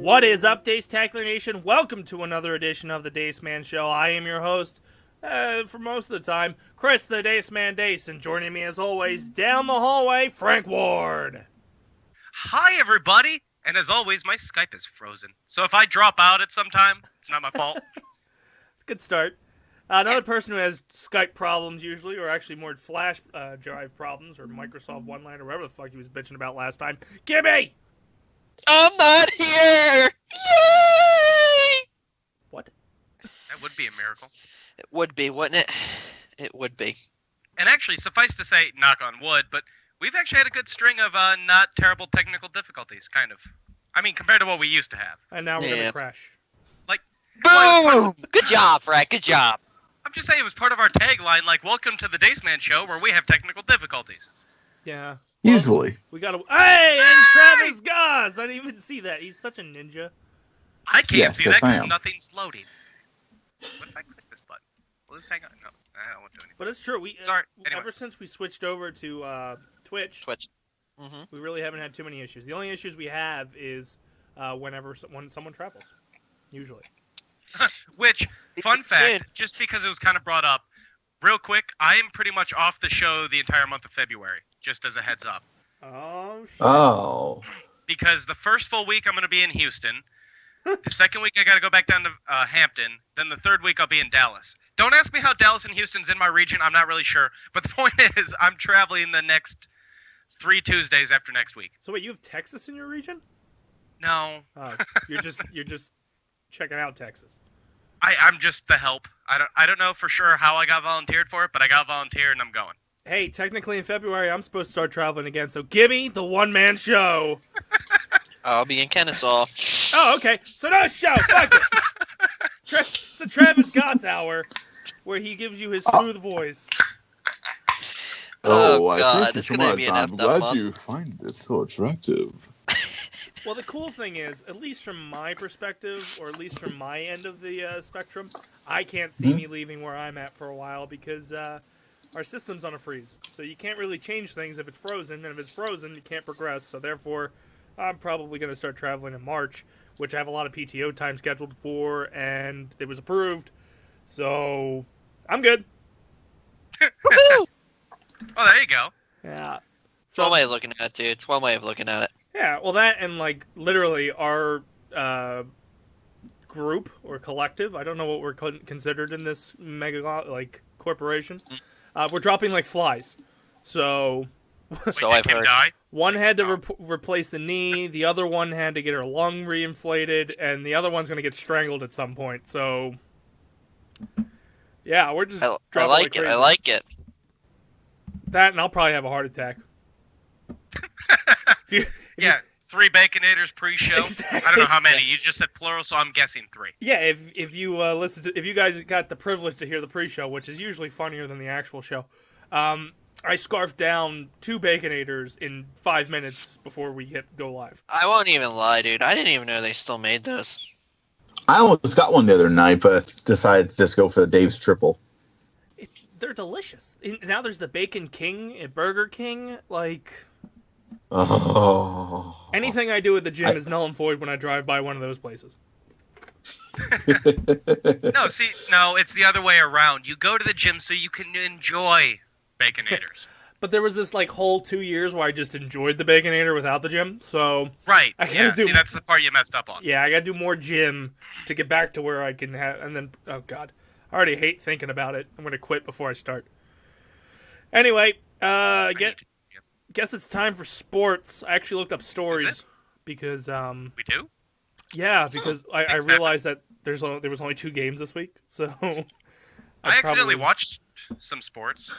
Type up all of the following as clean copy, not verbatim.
What is up, Dace Tackler Nation? Welcome to another edition of the Dace Man Show. I am your host, for most of the time, Chris the Dace Man Dace, and joining me as always, down the hallway, Frank Ward. Hi, everybody! And as always, my Skype is frozen. So if I drop out at some time, it's not my fault. It's a good start. Another person who has Skype problems usually, or actually more Flash drive problems, or Microsoft OneLine, or whatever the fuck he was bitching about last time, Gibby! I'm not here! Yay! What? That would be a miracle. It would be, wouldn't it? It would be. And actually, suffice to say, knock on wood, but we've actually had a good string of not terrible technical difficulties, kind of. I mean, compared to what we used to have. And now we're gonna crash. Like, Boom! Good job, Frank. Good job. I'm just saying it was part of our tagline, like, welcome to the Dace Man Show, where we have technical difficulties. Yeah. Usually. We gotta. Hey, and Travis Goss! I didn't even see that. He's such a ninja. I can't Yes, see yes, that I because am. nothing's loading. What if I click this button? Will this hang on? No, I don't want to do anything. But it's true. We Sorry, anyway. ever since we switched over to Twitch, Mm-hmm. we really haven't had too many issues. The only issues we have is when someone travels, usually. Which, fun Soon. fact, just because it was kind of brought up, real quick, I am pretty much off the show the entire month of February, just as a heads up. Oh shit! Oh. Because the first full week I'm going to be in Houston. The second week I got to go back down to Hampton. Then the third week I'll be in Dallas. Don't ask me how Dallas and Houston's in my region. I'm not really sure. But the point is, I'm traveling the next 3 Tuesdays after next week. So wait, you have Texas in your region? No, You're just checking out Texas. I'm just the help. I don't know for sure how I got volunteered for it, but I got volunteered and I'm going. Hey, technically in February I'm supposed to start traveling again. So Gibby, the one-man show. I'll be in Kennesaw. Oh, okay. So no show. Fuck it. It's a Travis Goss hour, where he gives you his smooth voice. Oh, I God, thank you it's so gonna much. be an I'm effed up glad month. you find it so attractive. Well, the cool thing is, at least from my perspective, or at least from my end of the spectrum, I can't see me leaving where I'm at for a while because our system's on a freeze. So you can't really change things if it's frozen, and if it's frozen, you can't progress. So therefore, I'm probably going to start traveling in March, which I have a lot of PTO time scheduled for, and it was approved. So I'm good. Woohoo! Oh, there you go. Yeah. It's one way of looking at it, dude. It's one way of looking at it. Yeah, well, that and, like, literally our group or collective, I don't know what we're considered in this mega, like, corporation, we're dropping like flies. So, So Wait, I've did Kim heard. die? one had to replace the knee, the other one had to get her lung reinflated, and the other one's going to get strangled at some point. So, yeah, we're just I dropping like it. crazy. I like it. That, and I'll probably have a heart attack. If Yeah, 3 Baconators pre-show. Exactly. I don't know how many. You just said plural, so I'm guessing 3. Yeah, if you listen to, if you guys got the privilege to hear the pre-show, which is usually funnier than the actual show, I scarfed down 2 Baconators in 5 minutes before we go live. I won't even lie, dude. I didn't even know they still made those. I almost got one the other night, but decided to just go for the Dave's triple. They're delicious. Now there's the Bacon King at Burger King. Like, Oh. anything I do at the gym is null and void when I drive by one of those places. No, see, no, it's the other way around. You go to the gym so you can enjoy Baconators. But there was this like whole 2 years where I just enjoyed the Baconator without the gym. So Right, I can't yeah, do- see, that's the part you messed up on. yeah, I gotta do more gym to get back to where I can have. And then, oh god, I already hate thinking about it. I'm gonna quit before I start. Anyway, guess it's time for sports. I actually looked up stories because We do? yeah, because I Things realized that there was only 2 games this week, so I accidentally probably- watched some sports.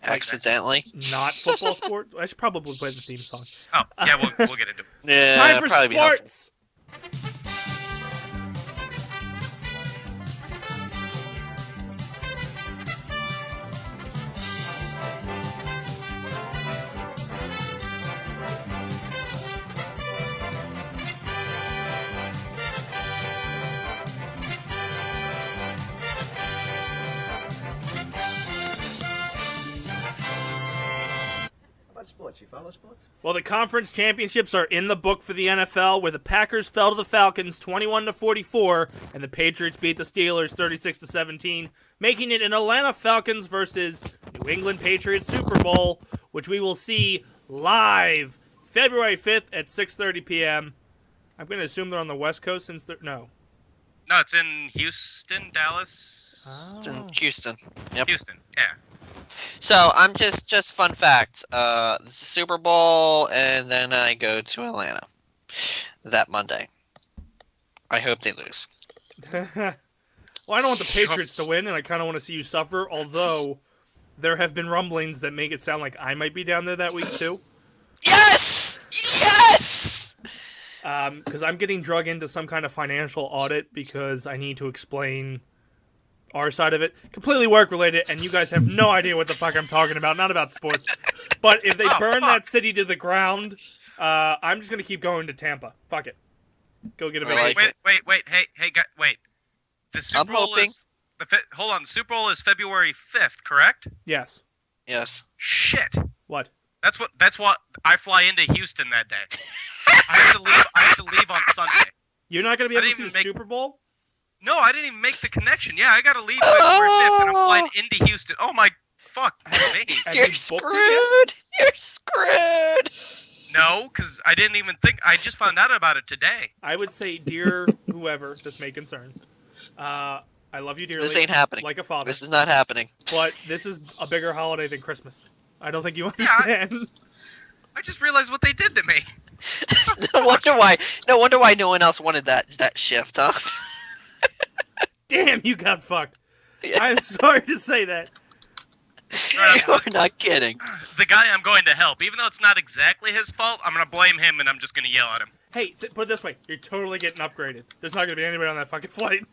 Accidentally. not football sport. I should probably play the theme song. Oh, yeah, we'll get into it. Yeah, Time for probably be helpful. sports. sports. You follow sports? Well, the conference championships are in the book for the NFL, where the Packers fell to the Falcons 21-44, and the Patriots beat the Steelers 36-17, making it an Atlanta Falcons versus New England Patriots Super Bowl, which we will see live February 5th at 6:30 p.m. I'm going to assume they're on the West Coast since they're... No, it's in Houston, Dallas. It's in Houston. Yep. Houston, yeah. So I'm just fun fact. The Super Bowl, and then I go to Atlanta that Monday. I hope they lose. Well, I don't want the Patriots to win, and I kind of want to see you suffer, although there have been rumblings that make it sound like I might be down there that week, too. Yes! Yes! Because I'm getting drug into some kind of financial audit because I need to explain our side of it. Completely work-related, and you guys have no idea what the fuck I'm talking about. Not about sports. But if they burn that city to the ground, I'm just going to keep going to Tampa. Fuck it. Go get a vacation. Wait. Hey, wait. The Super Bowl is... Hold on. The Super Bowl is February 5th, correct? Yes. Yes. Shit. What? That's what I fly into Houston that day. I have to leave on Sunday. You're not going to be able to see the Super Bowl? No, I didn't even make the connection. Yeah, I got to leave February 5th, and I'm flying into Houston. Oh my fuck me. You're screwed. You're screwed. No, because I didn't even think. I just found out about it today. I would say, dear whoever this may concern, I love you dearly. This ain't happening. Like a father. This is not happening. But this is a bigger holiday than Christmas. I don't think you understand. I just realized what they did to me. No wonder why no one else wanted that shift, huh? Damn, you got fucked. Yeah. I'm sorry to say that. You're not kidding. The guy I'm going to help, even though it's not exactly his fault, I'm going to blame him and I'm just going to yell at him. Hey, put it this way. You're totally getting upgraded. There's not going to be anybody on that fucking flight.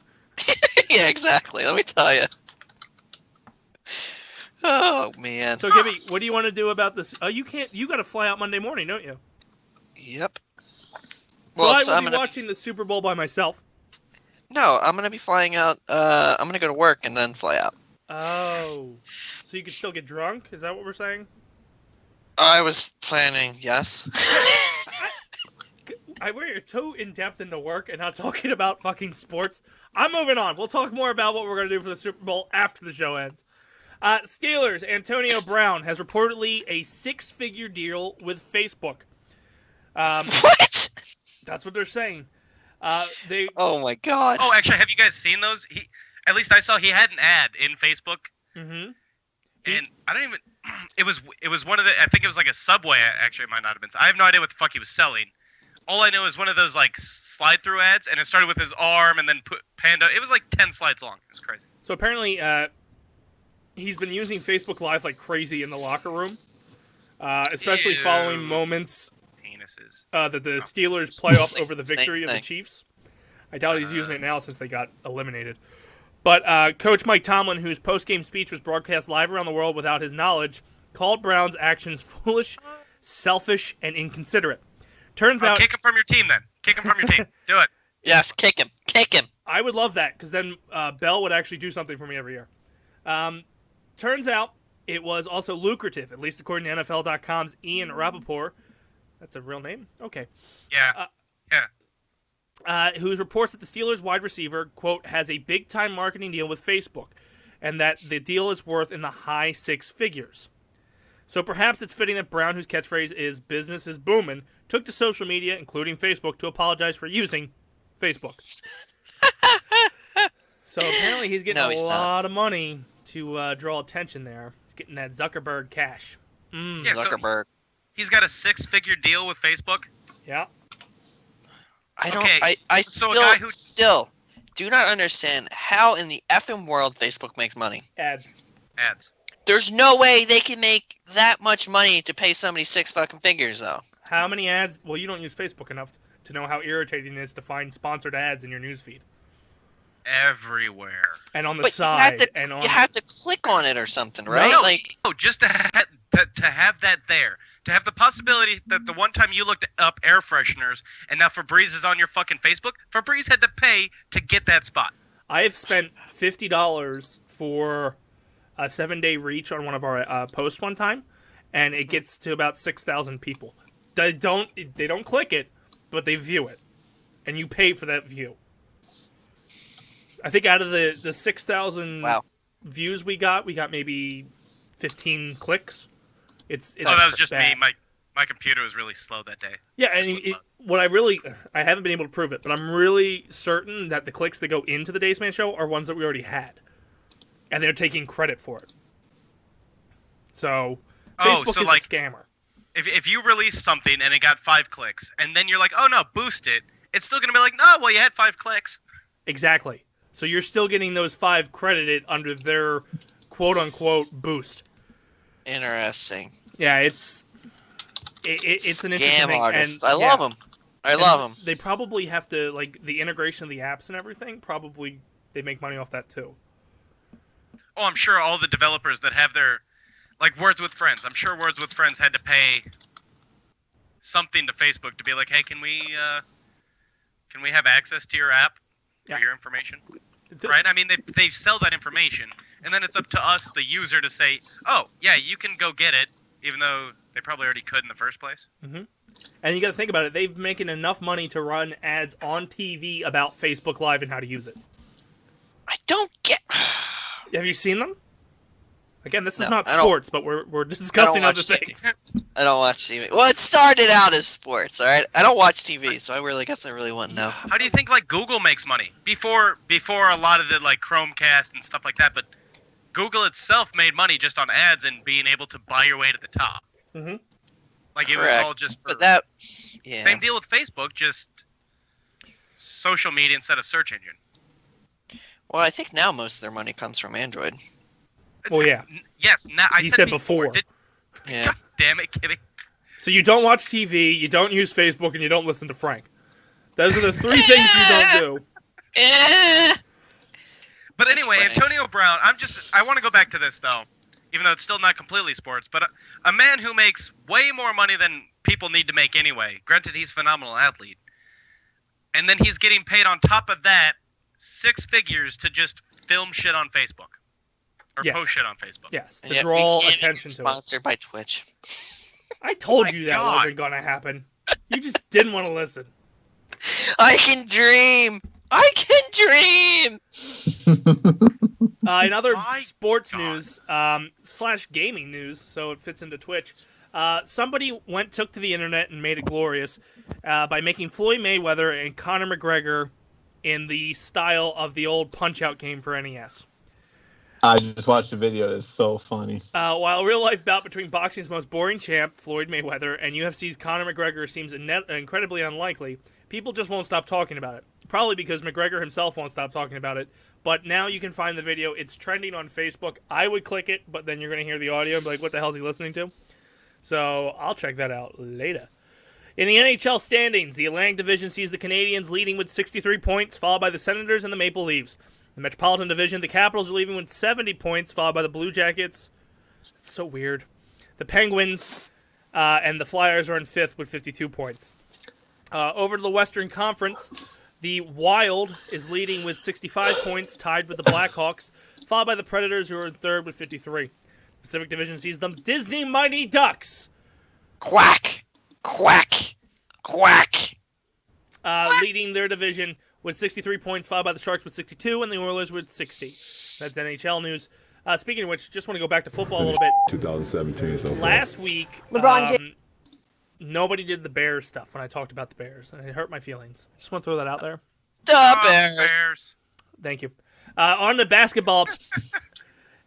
Yeah, exactly. Let me tell you. Oh, man. So, Gibby, what do you want to do about this? Oh, you can't. You got to fly out Monday morning, don't you? Yep. So I will be watching the Super Bowl by myself. No, I'm going to be flying out. I'm going to go to work and then fly out. Oh. So you can still get drunk? Is that what we're saying? I was planning, yes. We're too in-depth into work and not talking about fucking sports. I'm moving on. We'll talk more about what we're going to do for the Super Bowl after the show ends. Steelers, Antonio Brown has reportedly a 6-figure deal with Facebook. What? That's what they're saying. Oh my god. Oh, actually, have you guys seen those? At least I saw he had an ad in Facebook. Mm-hmm. And I don't even. It was one of the. I think it was like a Subway. Actually, it might not have been. I have no idea what the fuck he was selling. All I know is one of those like slide-through ads, and it started with his arm, and then put Panda. It was like 10 slides long. It was crazy. So apparently, he's been using Facebook Live like crazy in the locker room, especially following moments that the Steelers play off over the victory of the Chiefs. I doubt he's using it now since they got eliminated. But Coach Mike Tomlin, whose post-game speech was broadcast live around the world without his knowledge, called Brown's actions foolish, selfish, and inconsiderate. Turns out, kick him from your team then. Kick him from your team. Do it. Yes, kick him. Kick him. I would love that, because then Bell would actually do something for me every year. Turns out it was also lucrative, at least according to NFL.com's Ian Rappaport. That's a real name? Okay. Yeah. Who reports that the Steelers wide receiver, quote, has a big-time marketing deal with Facebook, and that the deal is worth in the high 6 figures. So perhaps it's fitting that Brown, whose catchphrase is "business is booming," took to social media, including Facebook, to apologize for using Facebook. So apparently he's getting a lot of money to draw attention there. He's getting that Zuckerberg cash. Yeah, Zuckerberg. So he's got a 6-figure deal with Facebook? Yeah. I still do not understand how in the effing world Facebook makes money. Ads. There's no way they can make that much money to pay somebody 6 fucking figures, though. How many ads? Well, you don't use Facebook enough to know how irritating it is to find sponsored ads in your newsfeed. Everywhere. And on the side. You have to click on it or something, right? No, just to have that there. To have the possibility that the one time you looked up air fresheners and now Febreze is on your fucking Facebook, Febreze had to pay to get that spot. I have spent $50 for a 7-day reach on one of our posts one time, and it gets to about 6,000 people. They don't click it, but they view it, and you pay for that view. I think out of the 6,000 views we got maybe 15 clicks. It's that was just bad. me. My computer was really slow that day. Yeah, and I haven't been able to prove it, but I'm really certain that the clicks that go into the Dace Man show are ones that we already had, and they're taking credit for it. So Facebook is a scammer. If you release something and it got 5 clicks, and then you're like, oh no, boost it, it's still gonna be like, no, well you had 5 clicks. Exactly. So you're still getting those 5 credited under their quote unquote boost. Interesting. Yeah, it's an interesting thing. Artists. I love them. I love them. They probably have to, like, the integration of the apps and everything, probably they make money off that too. Oh, I'm sure all the developers that have their, like, Words with Friends. I'm sure Words with Friends had to pay something to Facebook to be like, hey, can we have access to your app for your information? Right? I mean, they sell that information, and then it's up to us, the user, to say, oh, yeah, you can go get it, even though they probably already could in the first place. Mm-hmm. And you got to think about it. They've making enough money to run ads on TV about Facebook Live and how to use it. I don't get... Have you seen them? Again, this is not sports, but we're discussing other things. I don't watch TV. Well, it started out as sports, all right? I don't watch TV, so I guess I really want to know. How do you think, like, Google makes money? Before a lot of the, like, Chromecast and stuff like that, but Google itself made money just on ads and being able to buy your way to the top. Mm-hmm. Like, it was all just for... But Same deal with Facebook, just social media instead of search engine. Well, I think now most of their money comes from Android. Well, yeah. Yes, now I said before. Yeah. God damn it, Gibby. So you don't watch TV, you don't use Facebook, and you don't listen to Frank. Those are the 3 things you don't do. But anyway, Antonio Brown, I want to go back to this, though, even though it's still not completely sports, but a man who makes way more money than people need to make anyway. Granted, he's a phenomenal athlete. And then he's getting paid on top of that 6 figures to just film shit on Facebook. Or post shit on Facebook. Yes, to draw attention to it. Sponsored by Twitch. I told you that wasn't going to happen. You just didn't want to listen. I can dream! I can dream! In other sports news, / gaming news, so it fits into Twitch, somebody took to the internet and made it glorious by making Floyd Mayweather and Conor McGregor in the style of the old Punch-Out game for NES. I just watched the video. It's so funny. While a real-life bout between boxing's most boring champ, Floyd Mayweather, and UFC's Conor McGregor seems incredibly unlikely, people just won't stop talking about it. Probably because McGregor himself won't stop talking about it. But now you can find the video. It's trending on Facebook. I would click it, but then you're going to hear the audio and be like, what the hell is he listening to? So I'll check that out later. In the NHL standings, the Atlantic Division sees the Canadiens leading with 63 points, followed by the Senators and the Maple Leafs. The Metropolitan Division, the Capitals are leading with 70 points, followed by the Blue Jackets. It's so weird. The Penguins and the Flyers are in 5th with 52 points. Over to the Western Conference, the Wild is leading with 65 points, tied with the Blackhawks, followed by the Predators, who are in 3rd with 53. Pacific Division sees the Disney Mighty Ducks. Quack! Quack! Quack! Leading their division with 63 points, followed by the Sharks with 62, and the Oilers with 60. That's NHL news. Speaking of which, just want to go back to football a little bit. 2017 so far. Last week, nobody did the Bears stuff when I talked about the Bears, and it hurt my feelings. Just want to throw that out there. The Bears. Thank you. On the basketball,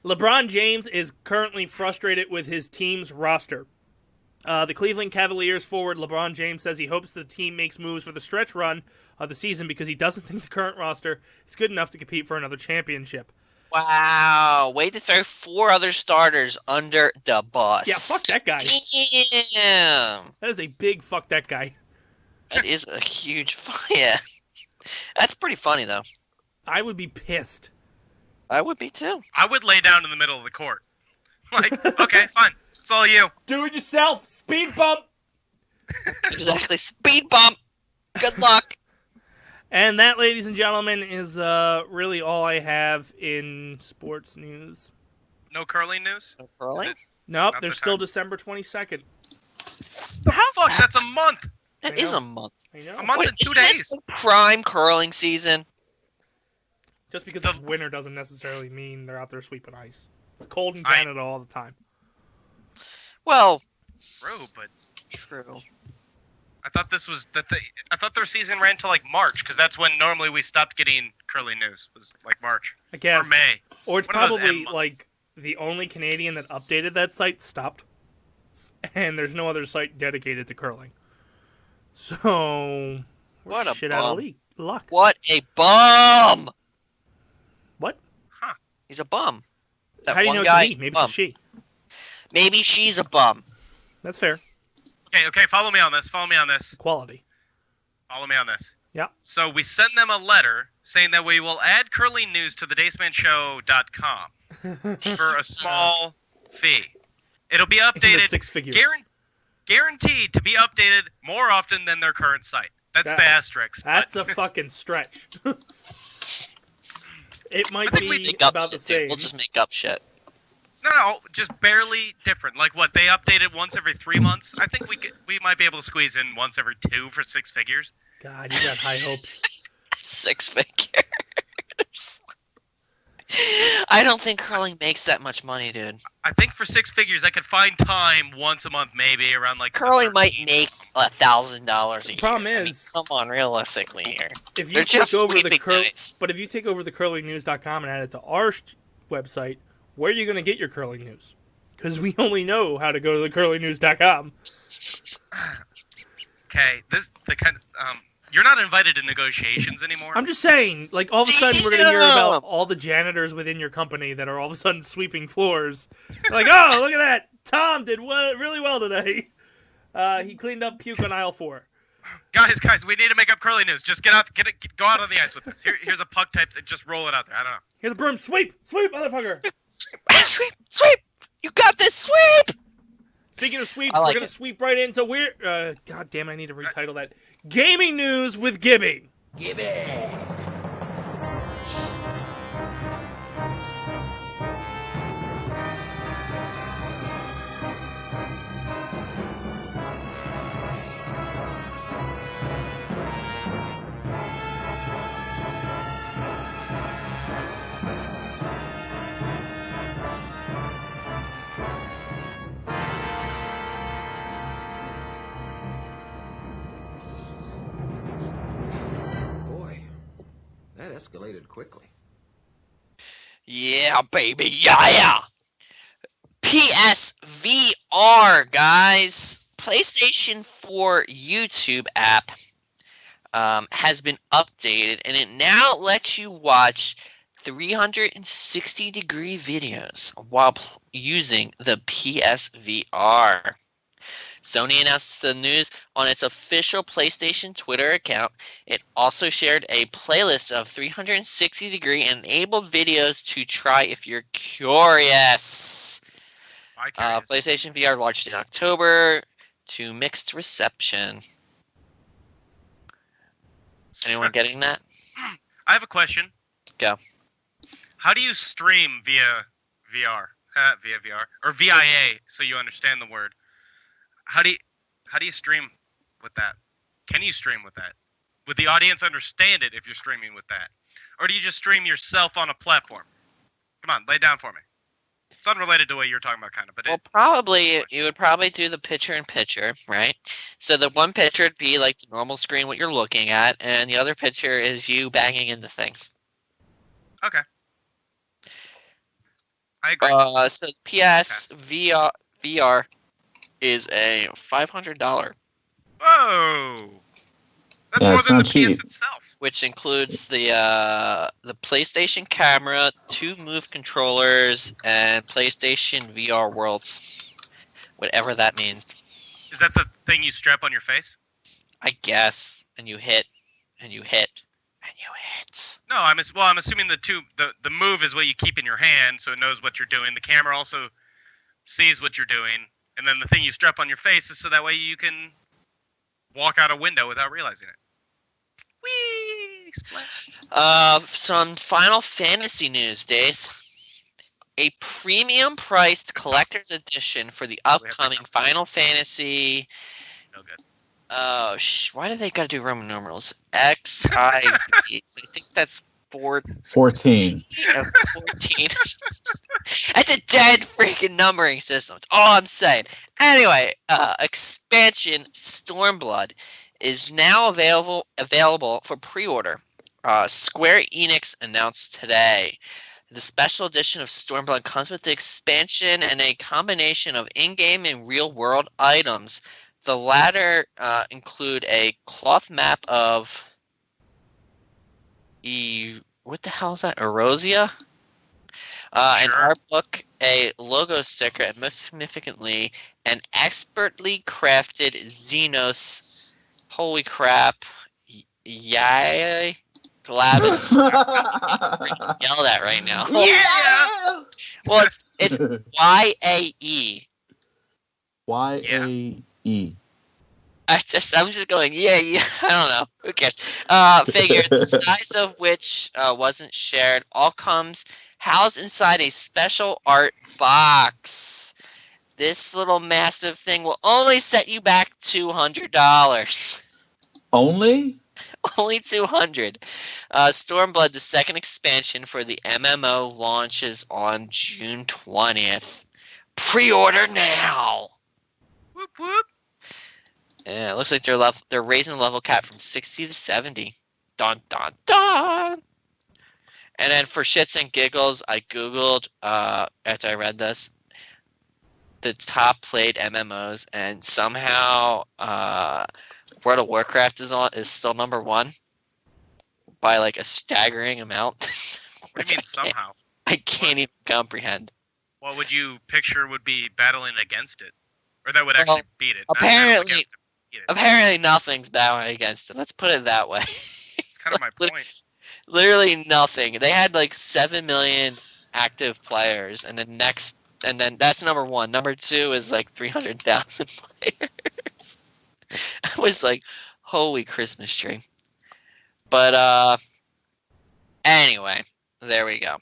LeBron James is currently frustrated with his team's roster. The Cleveland Cavaliers forward LeBron James says he hopes the team makes moves for the stretch run of the season because he doesn't think the current roster is good enough to compete for another championship. Wow. Way to throw 4 other starters under the bus. Yeah, fuck that guy. Damn. That is a big fuck that guy. That is a huge yeah. That's pretty funny, though. I would be pissed. I would be, too. I would lay down in the middle of the court. Like, okay, fine. It's all you. Do it yourself. Speed bump. Exactly. Speed bump. Good luck. And that, ladies and gentlemen, is really all I have in sports news. No curling news? No curling? Nope, Not there's the still time. December 22nd. The fuck? That's a month. That I is know. a month. I know. A month and 2 isn't this days. the prime curling season? Just because The- it's winter doesn't necessarily mean they're out there sweeping ice. It's cold in I- Canada all the time. Well, Bro, but true. I thought this was I thought their season ran till like March because that's when normally we stopped getting curling news. Was like March I guess. or May. Or it's One of those probably M months. like the only Canadian that updated that site stopped. And there's no other site dedicated to curling. So, we're What a shit out of bum. luck. What a bum! What? He's a bum. That How do you one know guy it's is a he? a Maybe bum. it's a she. Maybe she's a bum. That's fair. Okay, follow me on this. Follow me on this. Equality. Follow me on this. Yeah. So we send them a letter saying that we will add curling news to the DaceManShow.com for a small fee. It'll be In the updated, 6 figures. guaranteed to be updated more often than their current site. That's the asterisk. That's but a fucking stretch. It might I think We'll just be make up about the shit, dude. same. We'll just make up shit. no, just barely different. Like what they update it once every 3 months. I think we might be able to squeeze in once every 2 for 6 figures. God, you got high hopes. 6 figures. I don't think curling makes that much money, dude. I think for 6 figures, I could find time once a month, maybe around like the Curling might 13th. make $1,000 a year. Problem I mean, is- come on, realistically here. If you They're take just over the sweeping dice. But if you take over the curlingnews.com and add it to our website, where are you going to get your curling news? Because we only know how to go to the curlingnews.com. Okay, you're not invited to negotiations anymore. I'm just saying, like, all of a sudden we're going to hear about Damn! all the janitors within your company that are all of a sudden sweeping floors. Like, oh, look at that. Tom did really well today. He cleaned up puke on aisle 4. Guys, we need to make up curly news. Just go out on the ice with us. Here's a puck type. Just roll it out there. I don't know. Here's a broom. Sweep, motherfucker. Sweep! You got this, sweep! Speaking of sweeps, I like we're going to it. sweep right into God damn, I need to retitle that. Gaming news with Gibby. Boy, that escalated quickly. Yeah, baby, yeah! PSVR, guys! PlayStation 4 YouTube app has been updated, and it now lets you watch 360-degree videos while using the PSVR. Sony announced the news on its official PlayStation Twitter account. It also shared a playlist of 360-degree enabled videos to try if you're curious. Why curious? PlayStation VR launched in October to mixed reception. Anyone getting that? I have a question. Go. How do you stream via VR? Via VR or VIA, so you understand the word. How do you stream with that? Can you stream with that? Would the audience understand it if you're streaming with that? Or do you just stream yourself on a platform? Come on, lay it down for me. It's unrelated to what you're talking about, kind of, but Well, probably you would probably do the picture-in-picture, right? So the one picture would be like the normal screen, what you're looking at, and the other picture is you banging into things. okay. I agree. So VR is a $500, Whoa! That's Yeah, more it's than the not cheap. PS itself. which includes the PlayStation camera, 2 Move controllers, and PlayStation VR Worlds, whatever that means. Is that the thing you strap on your face? I guess, and you hit, and you hit, and you hit. No, I'm assuming the move is what you keep in your hand, so it knows what you're doing. The camera also sees what you're doing, and then the thing you strap on your face is so that way you can walk out a window without realizing it. Whee! Splash. Some Final Fantasy news, Dace. a premium-priced collector's edition for the upcoming Final Fantasy. No good. Oh, why do they gotta do Roman numerals? XIV. I think that's 14. 14. 14. That's a dead freaking numbering system. That's all I'm saying. Anyway, expansion Stormblood is now available for pre-order. Square Enix announced today. The special edition of Stormblood comes with the expansion and a combination of in-game and real-world items. The latter include a cloth map of what the hell is that? Erosia? An art book, a logo sticker, and most significantly, an expertly crafted Xenos. Holy crap! Yay! Glavis. Yell that right now. Yeah. Well, it's YAE. YAE. I'm just going, yeah. I don't know. Who cares? Figure the size of which wasn't shared. All comes housed inside a special art box. This little massive thing will only set you back $200. Only? Only 200. Stormblood, the second expansion for the MMO, launches on June 20th. Pre-order now. Whoop whoop. Yeah, it looks like they're raising the level cap from 60 to 70. Dun dun dun. And then for shits and giggles, I googled after I read this the top played MMOs, and somehow World of Warcraft is still number one by like a staggering amount. What do you mean somehow? I can't even comprehend. What would you picture would be battling against it, or that would actually beat it? Apparently nothing's battling against it. Let's put it that way. It's kind of my point. Literally nothing. They had like 7 million active players, and then that's number one. Number two is like 300,000 players. I was like, holy Christmas tree. But anyway, there we go.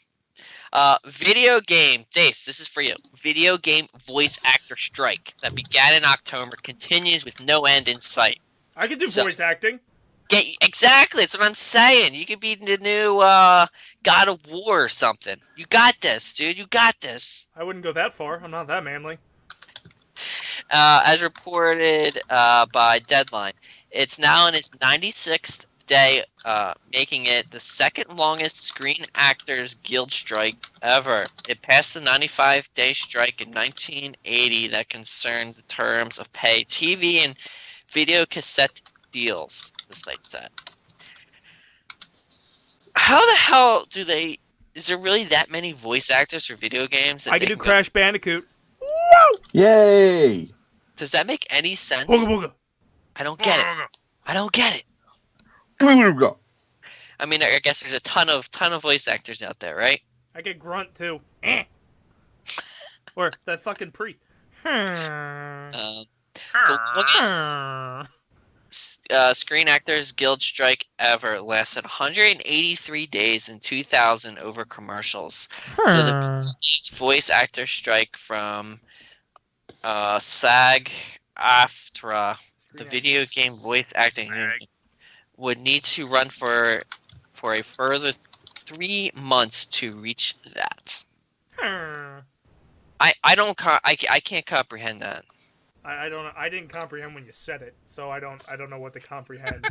Video game, Dace, this is for you. Video game voice actor strike that began in October continues with no end in sight. I can do voice acting. Exactly, that's what I'm saying. You could be the new God of War or something. You got this, dude. You got this. I wouldn't go that far. I'm not that manly. As reported by Deadline, it's now in its 96th day, making it the second longest Screen Actors Guild strike ever. It passed the 95-day strike in 1980 that concerned the terms of pay, TV, and video cassette deals, the site said. How the hell do they... Is there really that many voice actors for video games? I can do Crash Bandicoot. Woo! Yay! Does that make any sense? Booga booga. I don't get it. I don't get it. I mean, I guess there's a ton of voice actors out there, right? I get Grunt too. Or that fucking priest. The longest Screen Actors Guild strike ever lasted 183 days in 2000 over commercials. So the voice actor strike from SAG-AFTRA, the video game voice acting union, would need to run for a further 3 months to reach that. I can't comprehend that. I don't know. I didn't comprehend when you said it, so I don't know what to comprehend.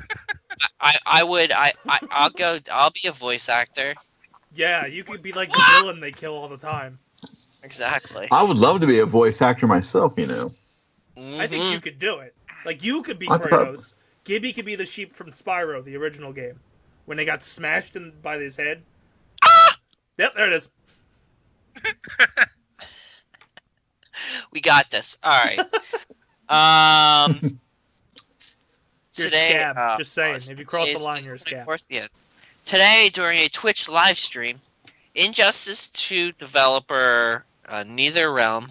I'll be a voice actor. Yeah, you could be like the villain they kill all the time. Exactly. I would love to be a voice actor myself, you know. Mm-hmm. I think you could do it. Like, you could be Kratos. Gibby could be the sheep from Spyro, the original game. When they got smashed by his head. Ah! Yep, there it is. We got this. All right. You're today, a scab. Just saying. If you cross the line, you're a scab. Yeah. Today, during a Twitch live stream, Injustice 2 developer NetherRealm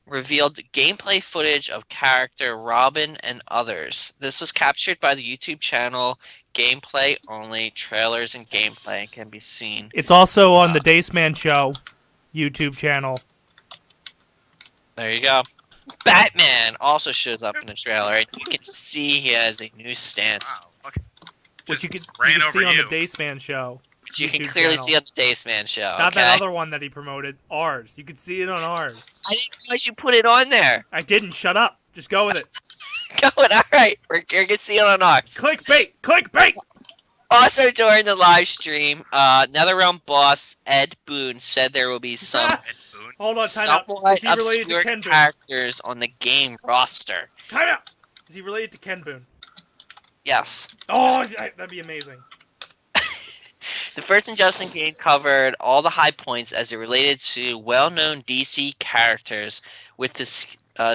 revealed gameplay footage of character Robin and others. This was captured by the YouTube channel Gameplay Only. Trailers and gameplay can be seen. It's also on the Dace Man show. YouTube channel. There you go. Batman also shows up in the trailer, and you can see he has a new stance, Wow. Okay. Which Just you could ran over see on you. the Dace Man show. which you can YouTube clearly channel. see on the Dace Man show. Not Okay? that other one that he promoted. Ours. You could see it on ours. I didn't realize you put it on there. I didn't. Shut up. Just go with it. Going, all right. We're gonna see it on ours. Clickbait. Clickbait. Also during the live stream, NetherRealm boss Ed Boon said there will be some Ed Boon. Hold on. Time out. somewhat Is he related to obscure Ken Boon? characters on the game roster. Time out. Is he related to Ken Boon? Yes. Oh, that'd be amazing. The first Injustice game covered all the high points as it related to well-known DC characters, with the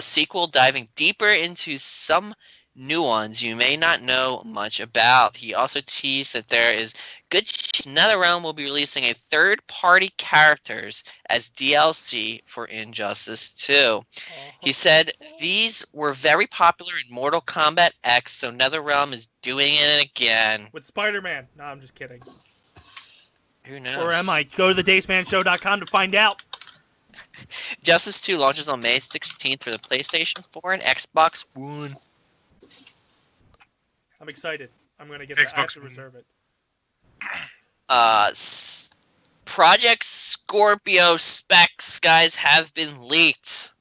sequel diving deeper into some new ones you may not know much about. He also teased that there is good NetherRealm will be releasing a third-party characters as DLC for Injustice 2. He said these were very popular in Mortal Kombat X, so NetherRealm is doing it again. With Spider-Man. No, I'm just kidding. Who knows? Or am I? Go to thedacemanshow.com to find out. Justice 2 launches on May 16th for the PlayStation 4 and Xbox One. I'm excited. I'm going to get that. I have to Xbox One. reserve it. Project Scorpio specs, guys, have been leaked,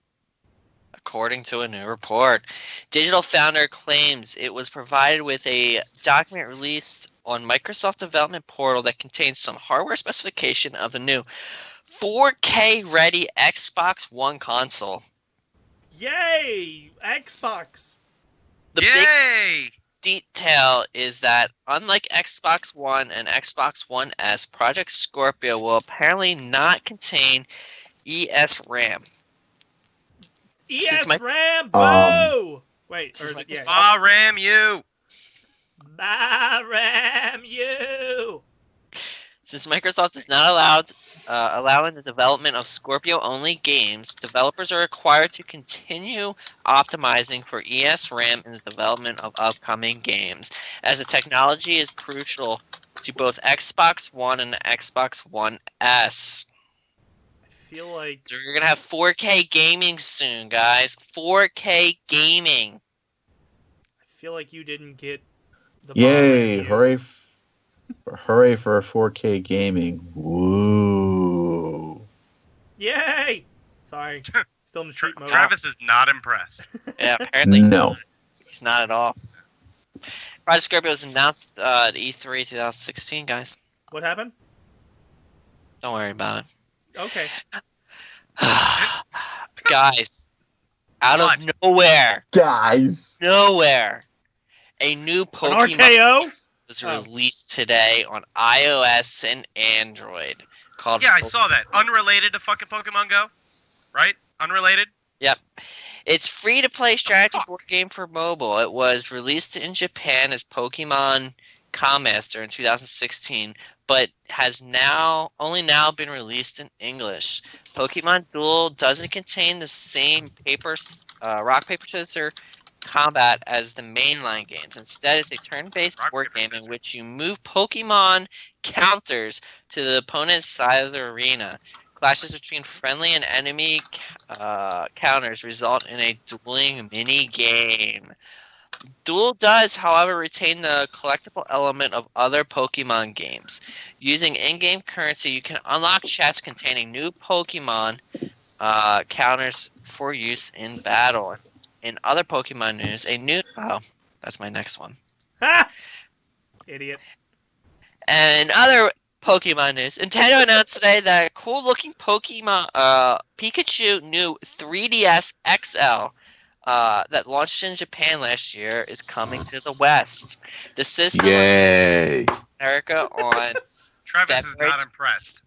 according to a new report. Digital Founder claims it was provided with a document released on Microsoft Development Portal that contains some hardware specification of the new 4K ready Xbox One console. Yay! Xbox. The big Yay! detail is that unlike Xbox One and Xbox One S, Project Scorpio will apparently not contain ESRAM. ES my- RAM. Boo! Wait, or Since is it? Microsoft- Yeah. Ah, ram you! RAM you. Since Microsoft is not allowing the development of Scorpio-only games, developers are required to continue optimizing for ESRAM in the development of upcoming games, as the technology is crucial to both Xbox One and the Xbox One S. I feel like So we're gonna have 4K gaming soon, guys. 4K gaming. you didn't get the Yay! bomb review. Hooray for 4K gaming! Woo! Yay! Sorry. Still in the street mode. Travis is not impressed. Yeah, apparently No. it's not at all. Project Scorpio was announced at E3 2016, guys. What happened? Don't worry about Okay. it. Guys, out What? of Guys! nowhere, a new An Pokemon RKO? was Oh. released today on iOS and Android called Yeah, I saw that. Unrelated to fucking Pokemon Go, right? Unrelated. Yep. It's free to play strategy board game for mobile. It was released in Japan as Pokemon Master in 2016, but has only now been released in English. Pokemon Duel doesn't contain the same rock paper scissors combat as the mainline games. Instead, it's a turn-based Rock, board paper, game in scissors. which you move Pokemon counters to the opponent's side of the arena. Clashes between friendly and enemy counters result in a dueling mini-game. Duel does, however, retain the collectible element of other Pokemon games. Using in-game currency, you can unlock chests containing new Pokemon counters for use in battle. In other Pokemon news, that's my next one. Ha! Idiot. And in other Pokemon news, Nintendo announced today that a cool-looking Pokemon Pikachu new 3DS XL that launched in Japan last year is coming to the West. The system Yay! in America on Travis is February not impressed.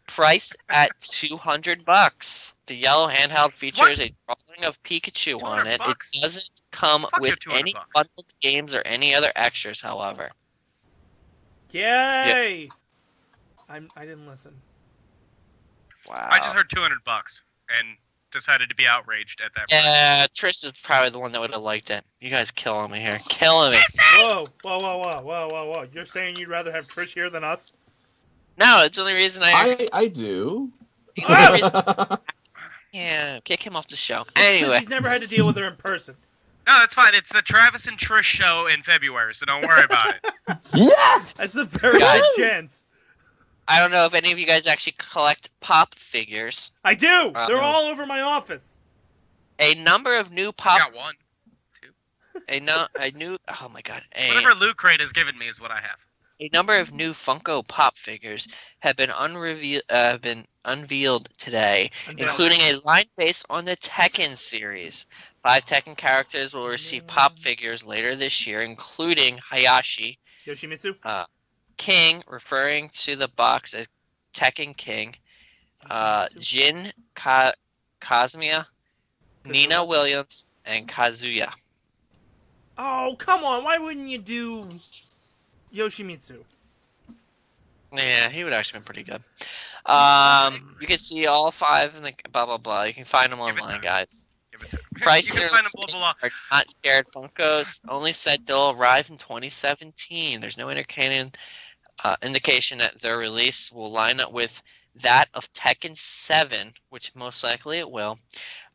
priced at $200. The yellow handheld features a drawing of Pikachu on it. $200? It doesn't come Fuck your with $200. any bundled games or any other extras, however. Yay! I didn't listen. Wow. I just heard $200 and decided to be outraged at that. price. Yeah, Trish is probably the one that would have liked it. You guys killing me here. Killing me. Whoa, whoa, whoa, whoa, whoa, whoa, whoa. You're saying you'd rather have Trish here than us? No, it's the only reason I I do. Yeah, kick him off the show. It's 'cause Anyway, he's never had to deal with her in person. No, that's fine. It's the Travis and Trish show in February, so don't worry about it. Yes. That's a very Guys. good chance. I don't know if any of you guys actually collect pop figures. I do. Uh-oh. They're all over my office. A number of new I pop. got one. Oh my god. Whatever Loot Crate has given me is what I have. A number of new Funko Pop figures have been unveiled today, including a line based on the Tekken series. 5 Tekken characters will receive pop figures later this year, including Hayashi, Yoshimitsu. King, referring to the box as Tekken King, Jin Kazuma, Nina Williams, and Kazuya. Oh, come on. Why wouldn't you do Yoshimitsu? Yeah, he would actually been pretty good. You can see all 5 in the blah blah blah. You can find them online, guys. Give it to me. Price You can find them blah, blah, blah. are not scared Funkos. Only said they'll arrive in 2017. There's no indication that their release will line up with that of Tekken 7, which most likely it will.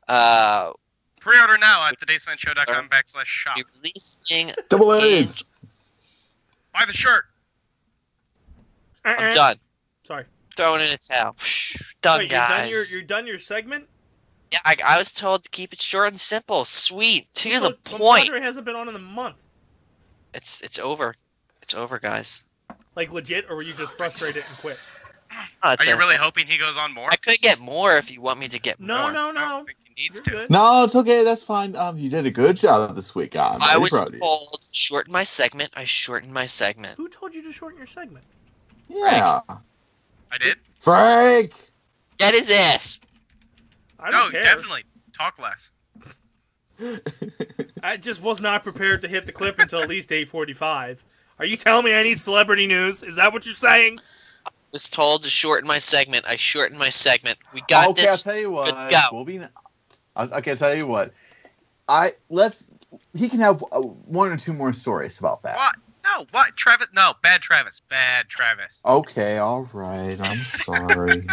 Pre-order now at thedacemanshow.com/shop. Be releasing. Double A's. Buy the shirt. I'm done. Sorry. Throwing in a towel. Done, Wait, guys. You're done your segment? Yeah, I was told to keep it short and simple, sweet, to the But point. Padre hasn't been on in a month. It's over. It's over, guys. Like legit, or were you just frustrated and quit? Oh, Are you really hoping he goes on more? I could get more if you want me to get No, more. no, I don't no. think he needs You're to. good. No, it's okay. That's fine. You did a good job this week. I'm I very was proud of you. told to shorten my segment. I shortened my segment. Who told you to shorten your segment? Yeah, I did? Frank. Get his ass. I No, don't care. definitely. Talk less. I just was not prepared to hit the clip until at least 8:45. Are you telling me I need celebrity news? Is that what you're saying? I was told to shorten my segment. I shortened my segment. We got Okay, this. I'll tell you what. Go. We'll be. Okay, I'll tell you what. He can have 1 or 2 more stories about that. What? No, what? Travis? No, bad Travis. Bad Travis. Okay, all right. I'm sorry.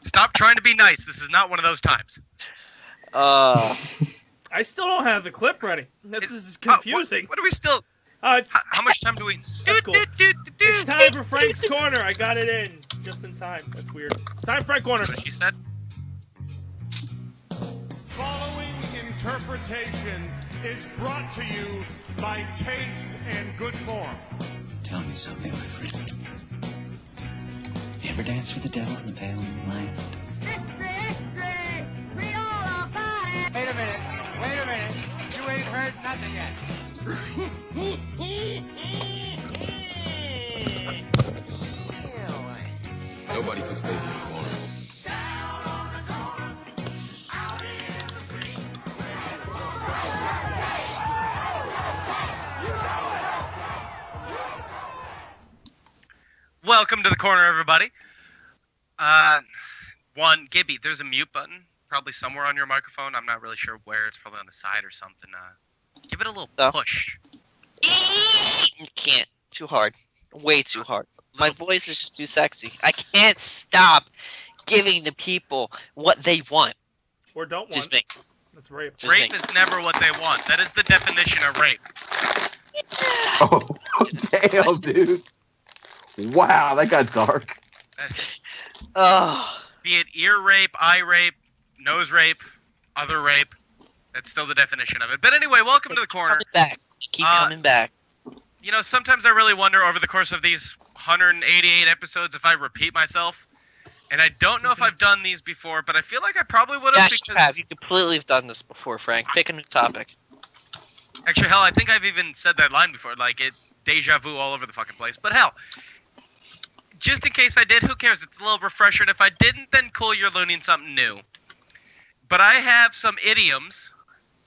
Stop trying to be nice. This is not one of those times. I still don't have the clip ready. This is confusing. What do we still... It's, How much time do we... That's cool. It's time for Frank's Corner. I got it in just in time. That's weird. Time for Frank Corner. That's what she said. Following interpretation is brought to you by Taste and Good Form. Tell me something, my friend. You ever dance with the devil in the pale moonlight? Wait a minute. You ain't heard nothing yet. Nobody puts baby in a corner. Welcome to the corner, everybody. Gibby, there's a mute button probably somewhere on your microphone. I'm not really sure where. It's probably on the side or something. Give it a little push. You can't. Too hard. Way too hard. My voice is just too sexy. I can't stop giving the people what they want. Or don't want. Just me. That's rape. Just Rape me. is never what they want. That is the definition of rape. Oh, damn, dude. Wow, that got dark. Oh. Be it ear rape, eye rape, nose rape, other rape. That's still the definition of it. But anyway, welcome to the corner. Keep coming back. You know, sometimes I really wonder over the course of these 188 episodes if I repeat myself. And I don't know if I've done these before, but I feel like I probably would have Yes, you have. You completely have done this before, Frank. Pick a new topic. Actually, hell, I think I've even said that line before. Like, it's deja vu all over the fucking place. But hell, just in case I did, who cares? It's a little refresher. And if I didn't, then cool, you're learning something new. But I have some idioms.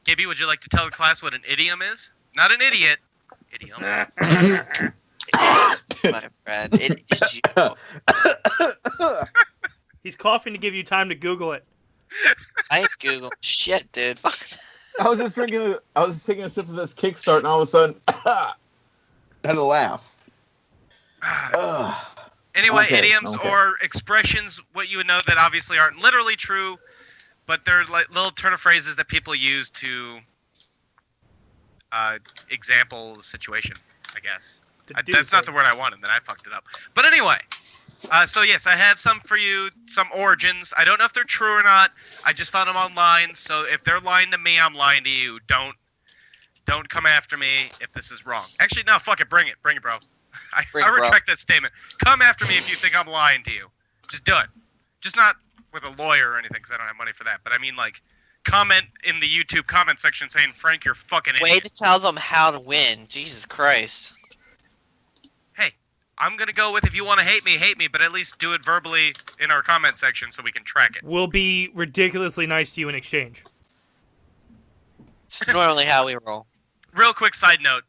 Gibby, would you like to tell the class what an idiom is? Not an idiot. Idiom. My friend, it is you. He's coughing to give you time to Google it. I Google shit, dude. Fuck. I was just taking a sip of this Kickstart, and all of a sudden, Had a laugh. Anyway, Okay, idioms okay. or expressions, what you would know that obviously aren't literally true, but they're like little turn of phrases that people use to example the situation, I guess. That's not the word I wanted, then I fucked it up. But anyway, so yes, I have some for you, some origins. I don't know if they're true or not. I just found them online, so if they're lying to me, I'm lying to you. Don't come after me if this is wrong. Actually, no, fuck it, bring it, bro. I retract that statement. Come after me if you think I'm lying to you. Just do it. Just not with a lawyer or anything, because I don't have money for that. But I mean, like, comment in the YouTube comment section saying, Frank, you're fucking idiot. Way to tell them how to win. Jesus Christ. Hey, I'm going to go with if you want to hate me, but at least do it verbally in our comment section so we can track it. We'll be ridiculously nice to you in exchange. It's normally how we roll. Real quick sidetrack.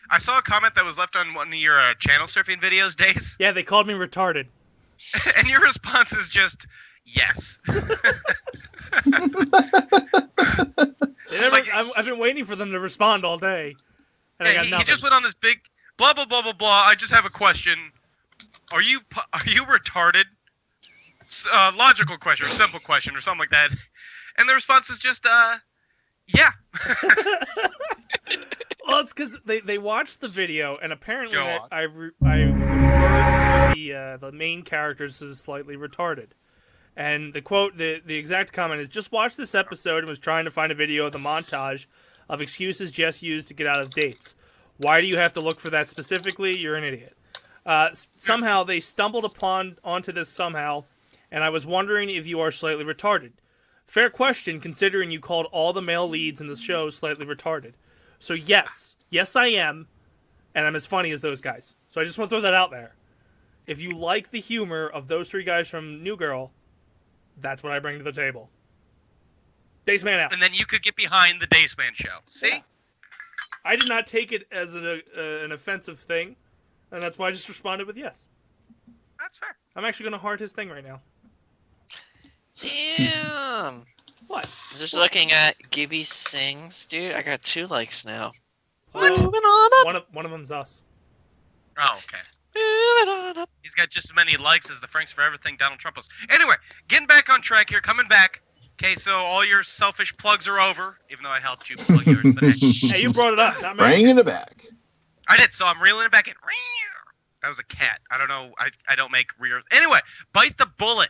I saw a comment that was left on one of your channel surfing videos, Dace. Yeah, they called me retarded. And your response is just, yes. I've been waiting for them to respond all day. And I got he nothing. just went on this big blah, blah, blah, blah, blah. I just have a question. Are you retarded? Logical question or simple question or something like that. And the response is just, yeah. Well, it's because they watched the video, and apparently I referred to the main characters as slightly retarded. And the quote, the exact comment is, just watched this episode and was trying to find a video of the montage of excuses Jess used to get out of dates. Why do you have to look for that specifically? You're an idiot. Somehow they stumbled onto this somehow, and I was wondering if you are slightly retarded. Fair question, considering you called all the male leads in the show slightly retarded. So yes I am, and I'm as funny as those guys. So I just want to throw that out there. If you like the humor of those three guys from New Girl, that's what I bring to the table. Dace Man out. And then you could get behind the Dace Man show. See? Yeah. I did not take it as an offensive thing, and that's why I just responded with yes. That's fair. I'm actually going to heart his thing right now. Damn. What? I'm just looking at Gibby Sings, dude. I got 2 likes now. Well, Moving on up. One of them's us. Oh, okay. Moving on up. He's got just as many likes as the Franks for Everything Donald Trump was. Anyway, getting back on track here, coming back. Okay, so all your selfish plugs are over, even though I helped you plug yours. But hey. Hey, you brought it up, not me. Bringing it back. I did, so I'm reeling it back in. That was a cat. I don't know. I don't make rear. Anyway, bite the bullet.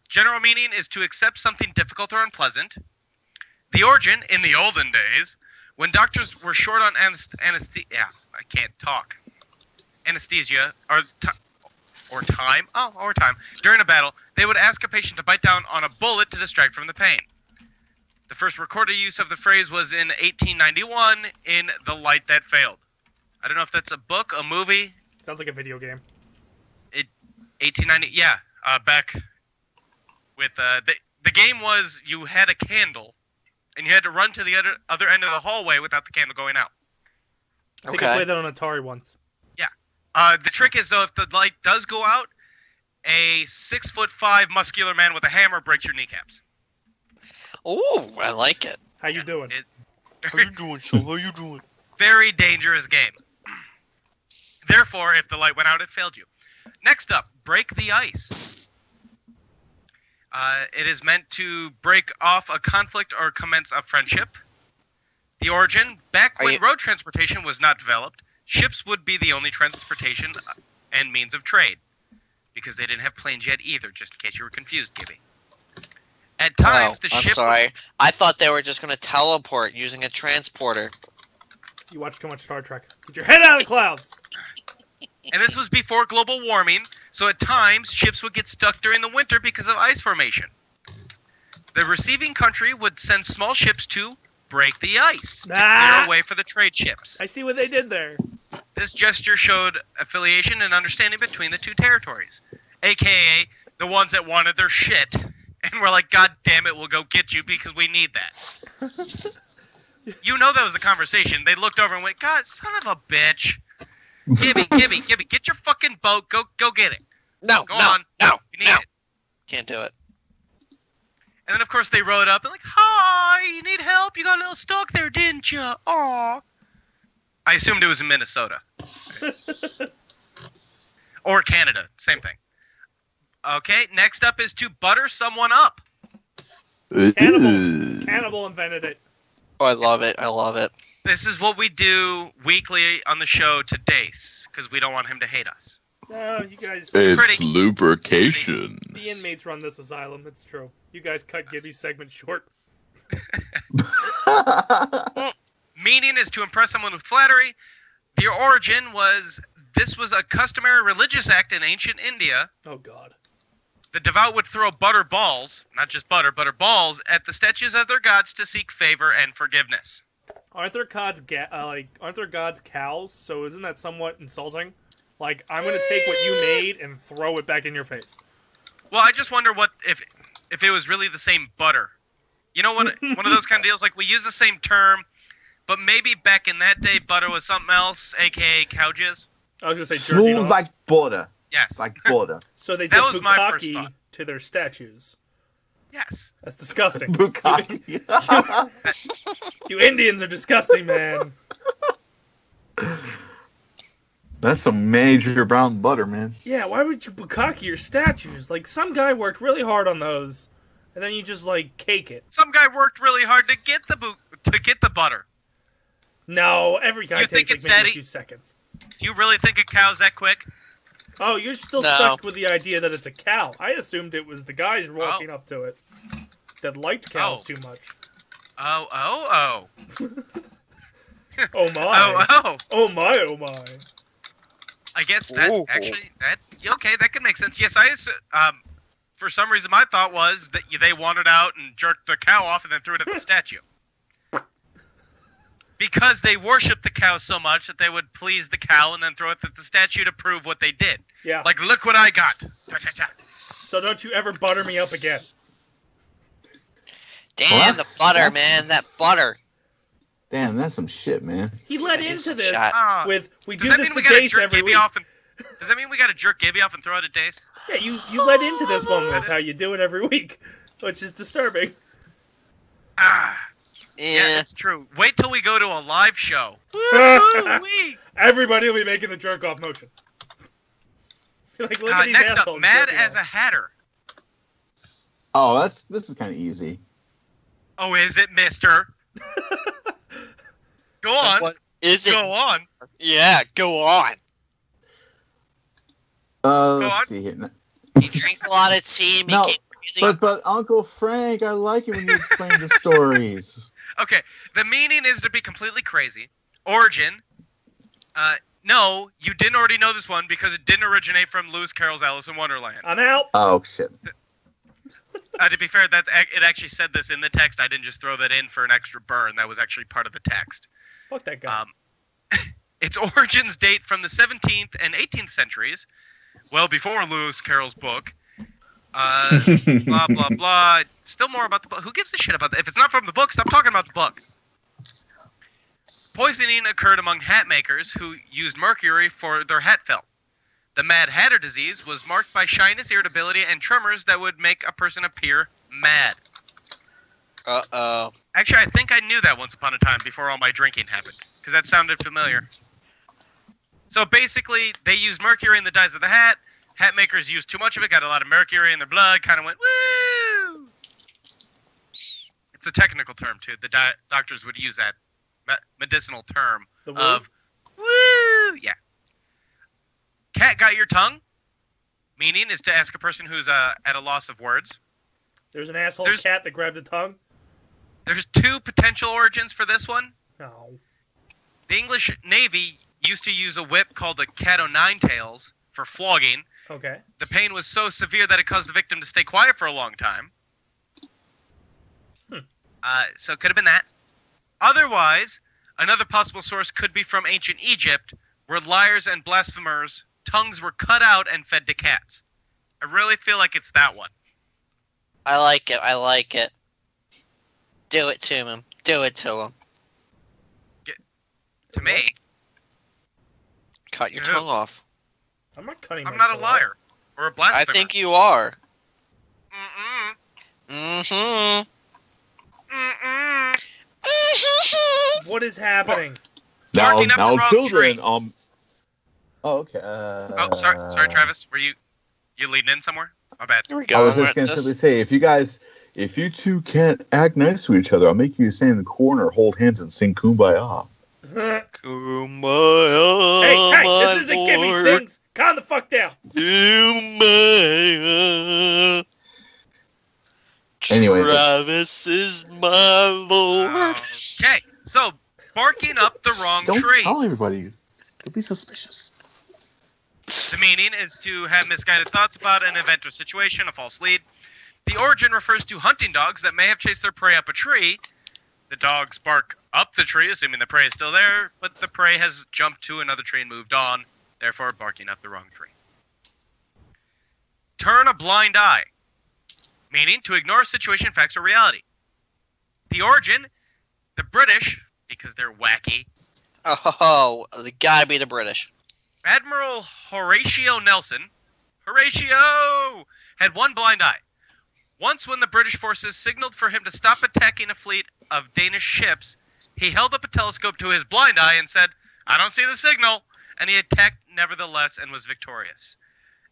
General meaning is to accept something difficult or unpleasant. The origin, in the olden days, when doctors were short on anesthesia. Yeah, I can't talk. Anesthesia, or time. During a battle, they would ask a patient to bite down on a bullet to distract from the pain. The first recorded use of the phrase was in 1891 in The Light That Failed. I don't know if that's a book, a movie. Sounds like a video game. 1890, yeah. Back with the game was you had a candle, and you had to run to the other end of the hallway without the candle going out. I think I played that on Atari once. Yeah. The trick is though, if the light does go out, a 6'5" muscular man with a hammer breaks your kneecaps. Ooh, I like it. How you doing? How you doing, son? How you doing? Very dangerous game. Therefore, if the light went out, it failed you. Next up, break the ice. It is meant to break off a conflict or commence a friendship. The origin, back when road transportation was not developed, ships would be the only transportation and means of trade. Because they didn't have planes yet either, just in case you were confused, Gibby. At times, the ship... I'm sorry. I thought they were just going to teleport using a transporter. You watch too much Star Trek. Get your head out of the clouds! And this was before global warming, so at times, ships would get stuck during the winter because of ice formation. The receiving country would send small ships to break the ice to clear a way for the trade ships. I see what they did there. This gesture showed affiliation and understanding between the two territories, a.k.a. the ones that wanted their shit, and were like, God damn it, we'll go get you because we need that. You know that was the conversation. They looked over and went, God, son of a bitch. Gibby, get your fucking boat. Go get it. No, Go on. No, you need it. Can't do it. And then, of course, they rode up and like, hi, you need help? You got a little stuck there, didn't you? Aw. I assumed it was in Minnesota. Or Canada. Same thing. Okay, next up is to butter someone up. Cannibal invented it. Oh, I love it. I love it. This is what we do weekly on the show to Dace, because we don't want him to hate us. No, you guys. It's Pretty. lubrication. The inmates run this asylum. It's true. You guys cut Gibby's segment short. Meaning is to impress someone with flattery. The origin was, this was a customary religious act in ancient India. Oh God. The devout would throw butter balls, not just butter balls, at the statues of their gods to seek favor and forgiveness. Aren't there gods aren't there gods cows? So isn't that somewhat insulting? Like, I'm gonna take what you made and throw it back in your face. Well, I just wonder what if it was really the same butter. You know, one of those kind of deals, like we use the same term, but maybe back in that day, butter was something else, aka cow jizz. I was gonna say jerky. Smooth like butter. Yes. Like butter. So they did That was my first bukkake thought. to their statues. Yes. That's disgusting. Bukkake. You Indians are disgusting, man. That's some major brown butter, man. Yeah, why would you bukkake your statues? Like, some guy worked really hard on those, and then you just, like, cake it. Some guy worked really hard to get the butter. No, every guy You think takes, it's like, maybe that a few seconds. Do you really think a cow's that quick? Oh, you're still No. stuck with the idea that it's a cow. I assumed it was the guys walking up to it that liked cows Oh. too much. Oh. Oh my. Oh. Oh my, oh my. I guess that Ooh. okay, that could make sense. Yes, for some reason my thought was that they wandered out and jerked the cow off and then threw it at the statue. Because they worshiped the cow so much that they would please the cow and then throw it at the statue to prove what they did. Yeah. Like, look what I got. So don't you ever butter me up again. Damn, What? the butter, man. That butter. Damn, that's some shit, man. He led Here's into some this shot. with, we Does do that this mean we to gotta Dace jerk every Gibby week. off and does that mean we gotta jerk Gibby off and throw it at Dace? Yeah, you led into this one with how you do it every week, which is disturbing. Yeah, Yeah. it's true. Wait till we go to a live show. Woo-wee. Everybody will be making the jerk off motion. Like, look at these Next up, assholes Mad jerking as off. a Hatter. Oh, this is kind of easy. Oh, is it, mister? Go on. What is it? Go on. Yeah, go on. Let's on. see here. He drank a lot of tea, No, became crazy. But Uncle Frank, I like it when you explain the stories. Okay, the meaning is to be completely crazy. Origin. No, you didn't already know this one because it didn't originate from Lewis Carroll's Alice in Wonderland. I'm out. Oh shit. To be fair, it actually said this in the text. I didn't just throw that in for an extra burn. That was actually part of the text. Fuck that guy. Its origins date from the 17th and 18th centuries, well before Lewis Carroll's book. Blah, blah, blah. Still more about the book. Who gives a shit about that? If it's not from the book, stop talking about the book. Poisoning occurred among hat makers who used mercury for their hat felt. The Mad Hatter disease was marked by shyness, irritability, and tremors that would make a person appear mad. Uh-oh. Actually, I think I knew that once upon a time before all my drinking happened, because that sounded familiar. So basically, they used mercury in the dyes of the hat. Hat makers used too much of it, got a lot of mercury in their blood, kind of went, woo! It's a technical term, too. The doctors would use that medicinal term The of, woo! Yeah. Cat got your tongue? Meaning is to ask a person who's at a loss of words. There's an asshole there's- cat that grabbed a tongue. There's two potential origins for this one. No. The English Navy used to use a whip called a cat o' nine tails for flogging. Okay. The pain was so severe that it caused the victim to stay quiet for a long time. So it could have been that. Otherwise, another possible source could be from ancient Egypt, where liars and blasphemers' tongues were cut out and fed to cats. I really feel like it's that one. I like it. I like it. Do it to him. Do it to him. To me, Cut your Yeah. tongue off. I'm not cutting. I'm my not a toe liar or a I blasphemer. think you are. Mm-mm. Mm-hmm. Mm-mm. off. What is happening? Now, Barking up the now, wrong children. tree. Oh, okay. Oh, sorry, Travis. Were you leading in somewhere? My bad. Here we I go. was just gonna simply say, if you two can't act nice to each other, I'll make you stand in the corner, hold hands, and sing "Kumbaya." Kumbaya, Hey, my this isn't Gibby lord. Sings. Calm the fuck down. Kumbaya. Anyway. Travis is my lord. Okay, so barking up the wrong Don't tree. tell everybody. They'll be suspicious. The meaning is to have misguided thoughts about an event or situation, a false lead. The origin refers to hunting dogs that may have chased their prey up a tree. The dogs bark up the tree, assuming the prey is still there, but the prey has jumped to another tree and moved on, therefore barking up the wrong tree. Turn a blind eye, meaning to ignore a situation, facts, or reality. The origin, the British, because they're wacky, Oh, they gotta be the British. Admiral Horatio Nelson, Horatio, had one blind eye. Once when the British forces signaled for him to stop attacking a fleet of Danish ships, he held up a telescope to his blind eye and said, "I don't see the signal," and he attacked nevertheless and was victorious.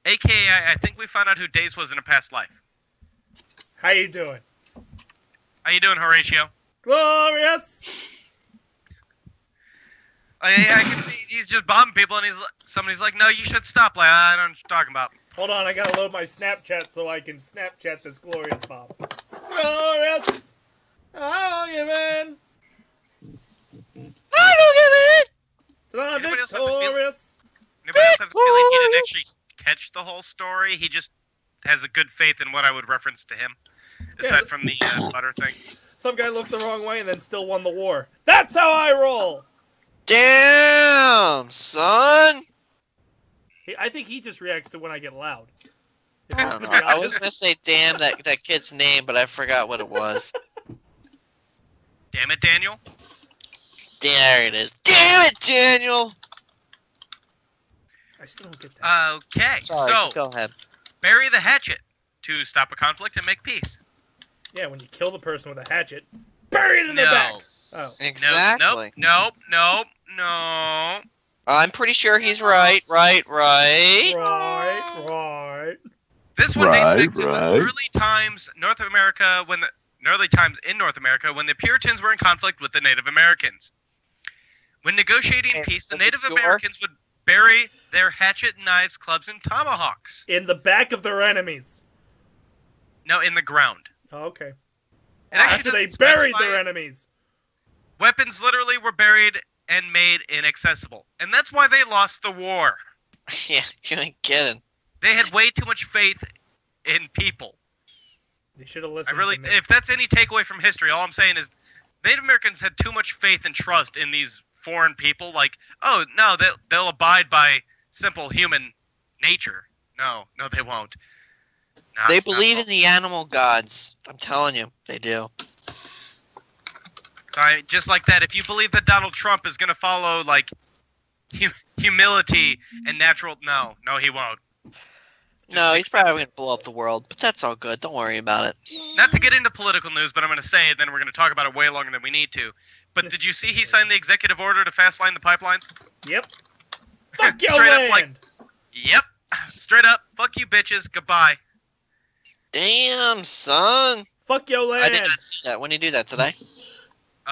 AKA, I think we found out who Dace was in a past life. How you doing? How you doing, Horatio? Glorious. I can see he's just bombing people, and somebody's like, "No, you should stop." Like, I don't know what you're talking about. Hold on, I gotta load my Snapchat so I can Snapchat this glorious bomb. Glorious. I don't give in. I don't give it. To the Anybody else have the feeling- victorious. Anybody else have the feeling he didn't actually catch the whole story? He just has a good faith in what I would reference to him, aside from the butter thing. Some guy looked the wrong way and then still won the war. That's how I roll. Damn, son. I think he just reacts to when I get loud. I don't know. I was gonna say damn that kid's name, but I forgot what it was. Damn it, Daniel. There it is. Damn it, Daniel. I still don't get that. Okay, Sorry, so go ahead. bury the hatchet to stop a conflict and make peace. Yeah, when you kill the person with a hatchet, bury it in their No. back. Oh. Exactly. Nope. I'm pretty sure he's right. Right. This one Right, dates back to right. the early times North America when the Puritans were in conflict with the Native Americans. When negotiating And peace, the was it Native pure? Americans would bury their hatchet, knives, clubs, and tomahawks. In the back of their enemies. No, in the ground. Oh, okay. It actually After they doesn't buried specify their it. enemies. Weapons literally were buried and made inaccessible. And that's why they lost the war. Yeah, you ain't kidding. They had way too much faith in people. They should have listened to me. If that's any takeaway from history, all I'm saying is Native Americans had too much faith and trust in these foreign people. Like, oh, no, they'll abide by simple human nature. No, they won't. They believe in the animal gods. I'm telling you, they do. Sorry, just like that, if you believe that Donald Trump is going to follow, like, humility and natural... No, he won't. No, he's probably going to blow up the world, but that's all good. Don't worry about it. Not to get into political news, but I'm going to say it, then we're going to talk about it way longer than we need to. But did you see he signed the executive order to fast-line the pipelines? Yep. Fuck your Straight land. up, like, yep. Straight up, fuck you bitches, goodbye. Damn, son. Fuck your land. I did not see that. When did you do that today?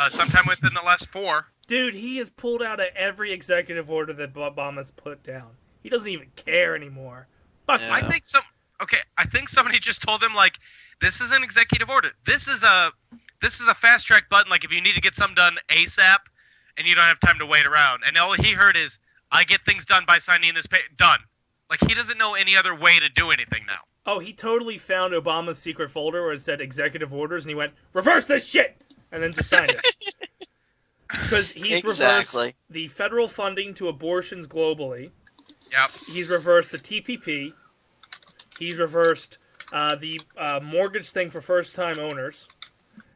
Sometime within the last 4. Dude, he has pulled out of every executive order that Obama's put down. He doesn't even care anymore. Fuck. Yeah. I think somebody just told him, like, this is an executive order. This is a fast track button. Like, if you need to get something done ASAP and you don't have time to wait around, and all he heard is, "I get things done by signing this done." Like, he doesn't know any other way to do anything now. Oh, he totally found Obama's secret folder where it said executive orders, and he went, "Reverse this shit," and then just signed it. Because he's Exactly. reversed the federal funding to abortions globally. Yep. He's reversed the TPP. He's reversed the mortgage thing for first-time owners.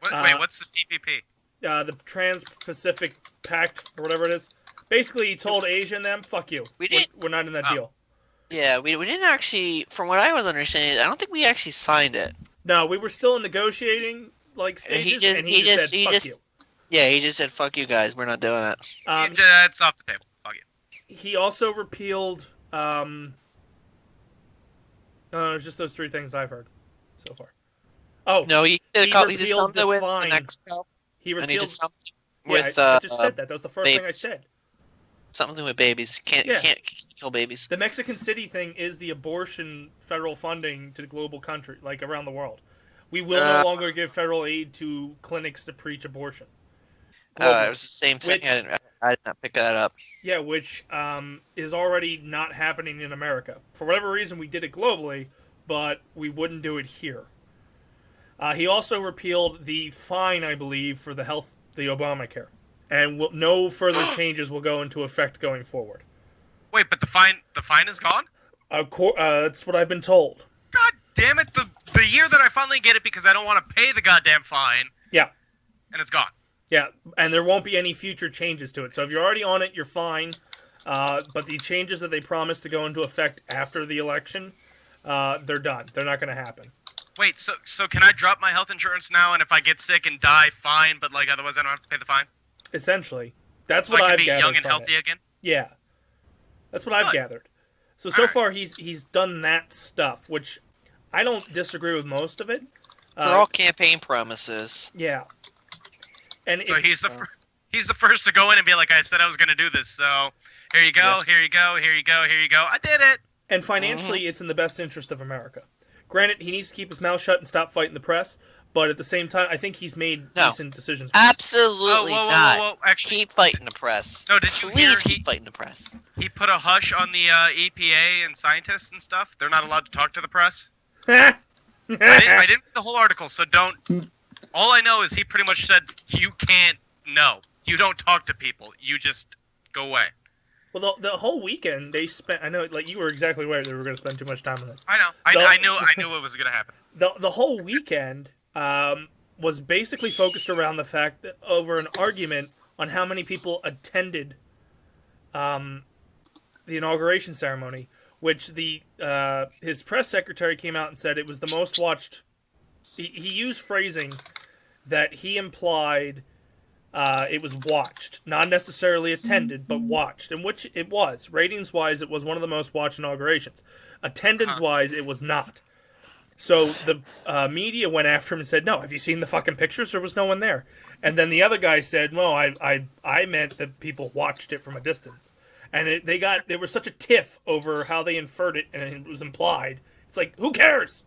Wait, what's the TPP? The Trans-Pacific Pact, or whatever it is. Basically, he told Asia and them, fuck you. We're not in that deal. Yeah, we didn't actually, from what I was understanding, I don't think we actually signed it. No, we were still in negotiating stages, and he just said, fuck you. Yeah, he just said, "Fuck you guys, we're not doing it." It's off the table. Fuck it. He also repealed. No, it's just those three things that I've heard so far. Oh No, he did he he did repealed something with the Define. Mexico, he and he repealed. did something Yeah, with I just said that. That was the first thing I babes. said. Something with babies. Can't kill babies. The Mexican City thing is the abortion federal funding to the global country, like around the world. We will no longer give federal aid to clinics to preach abortion. It was the same thing. Which- I did not pick that up. Yeah, which is already not happening in America. For whatever reason, we did it globally, but we wouldn't do it here. He also repealed the fine, I believe, for the Obamacare, and no further changes will go into effect going forward. Wait, but the fine is gone? That's what I've been told. God damn it! The year that I finally get it because I don't want to pay the goddamn fine. Yeah. And it's gone. Yeah, and there won't be any future changes to it. So if you're already on it, you're fine. But the changes that they promised to go into effect after the election, they're done. They're not going to happen. Wait, so can I drop my health insurance now, and if I get sick and die, fine, but like otherwise I don't have to pay the fine? Essentially. That's So what I can I've be gathered young and from healthy it. again? Yeah. That's what I've Good. gathered. So Alright. far he's done that stuff, which I don't disagree with most of it. They're all campaign promises. Yeah. And So it's, he's the first to go in and be like, I said I was going to do this, so here you go, here you go, here you go, here you go. I did it. And financially, it's in the best interest of America. Granted, he needs to keep his mouth shut and stop fighting the press, but at the same time, I think he's made decent decisions. Absolutely not. Whoa. Actually, Keep fighting the press. No, did you Please hear keep fighting the press. he put a hush on the EPA and scientists and stuff? They're not allowed to talk to the press? I didn't read the whole article, so don't... All I know is he pretty much said, you can't know. You don't talk to people. You just go away. Well, the whole weekend they spent. I know, like you were exactly right. They were going to spend too much time on this. I know. I knew it was going to happen. The whole weekend was basically focused around the fact that over an argument on how many people attended the inauguration ceremony, which his press secretary came out and said it was the most watched. He used phrasing that he implied it was watched, not necessarily attended, but watched, and which it was. Ratings-wise, it was one of the most watched inaugurations. Attendance-wise, it was not. So the media went after him and said, "No, have you seen the fucking pictures? There was no one there." And then the other guy said, "No, I meant that people watched it from a distance." And there was such a tiff over how they inferred it, and it was implied. It's like, who cares?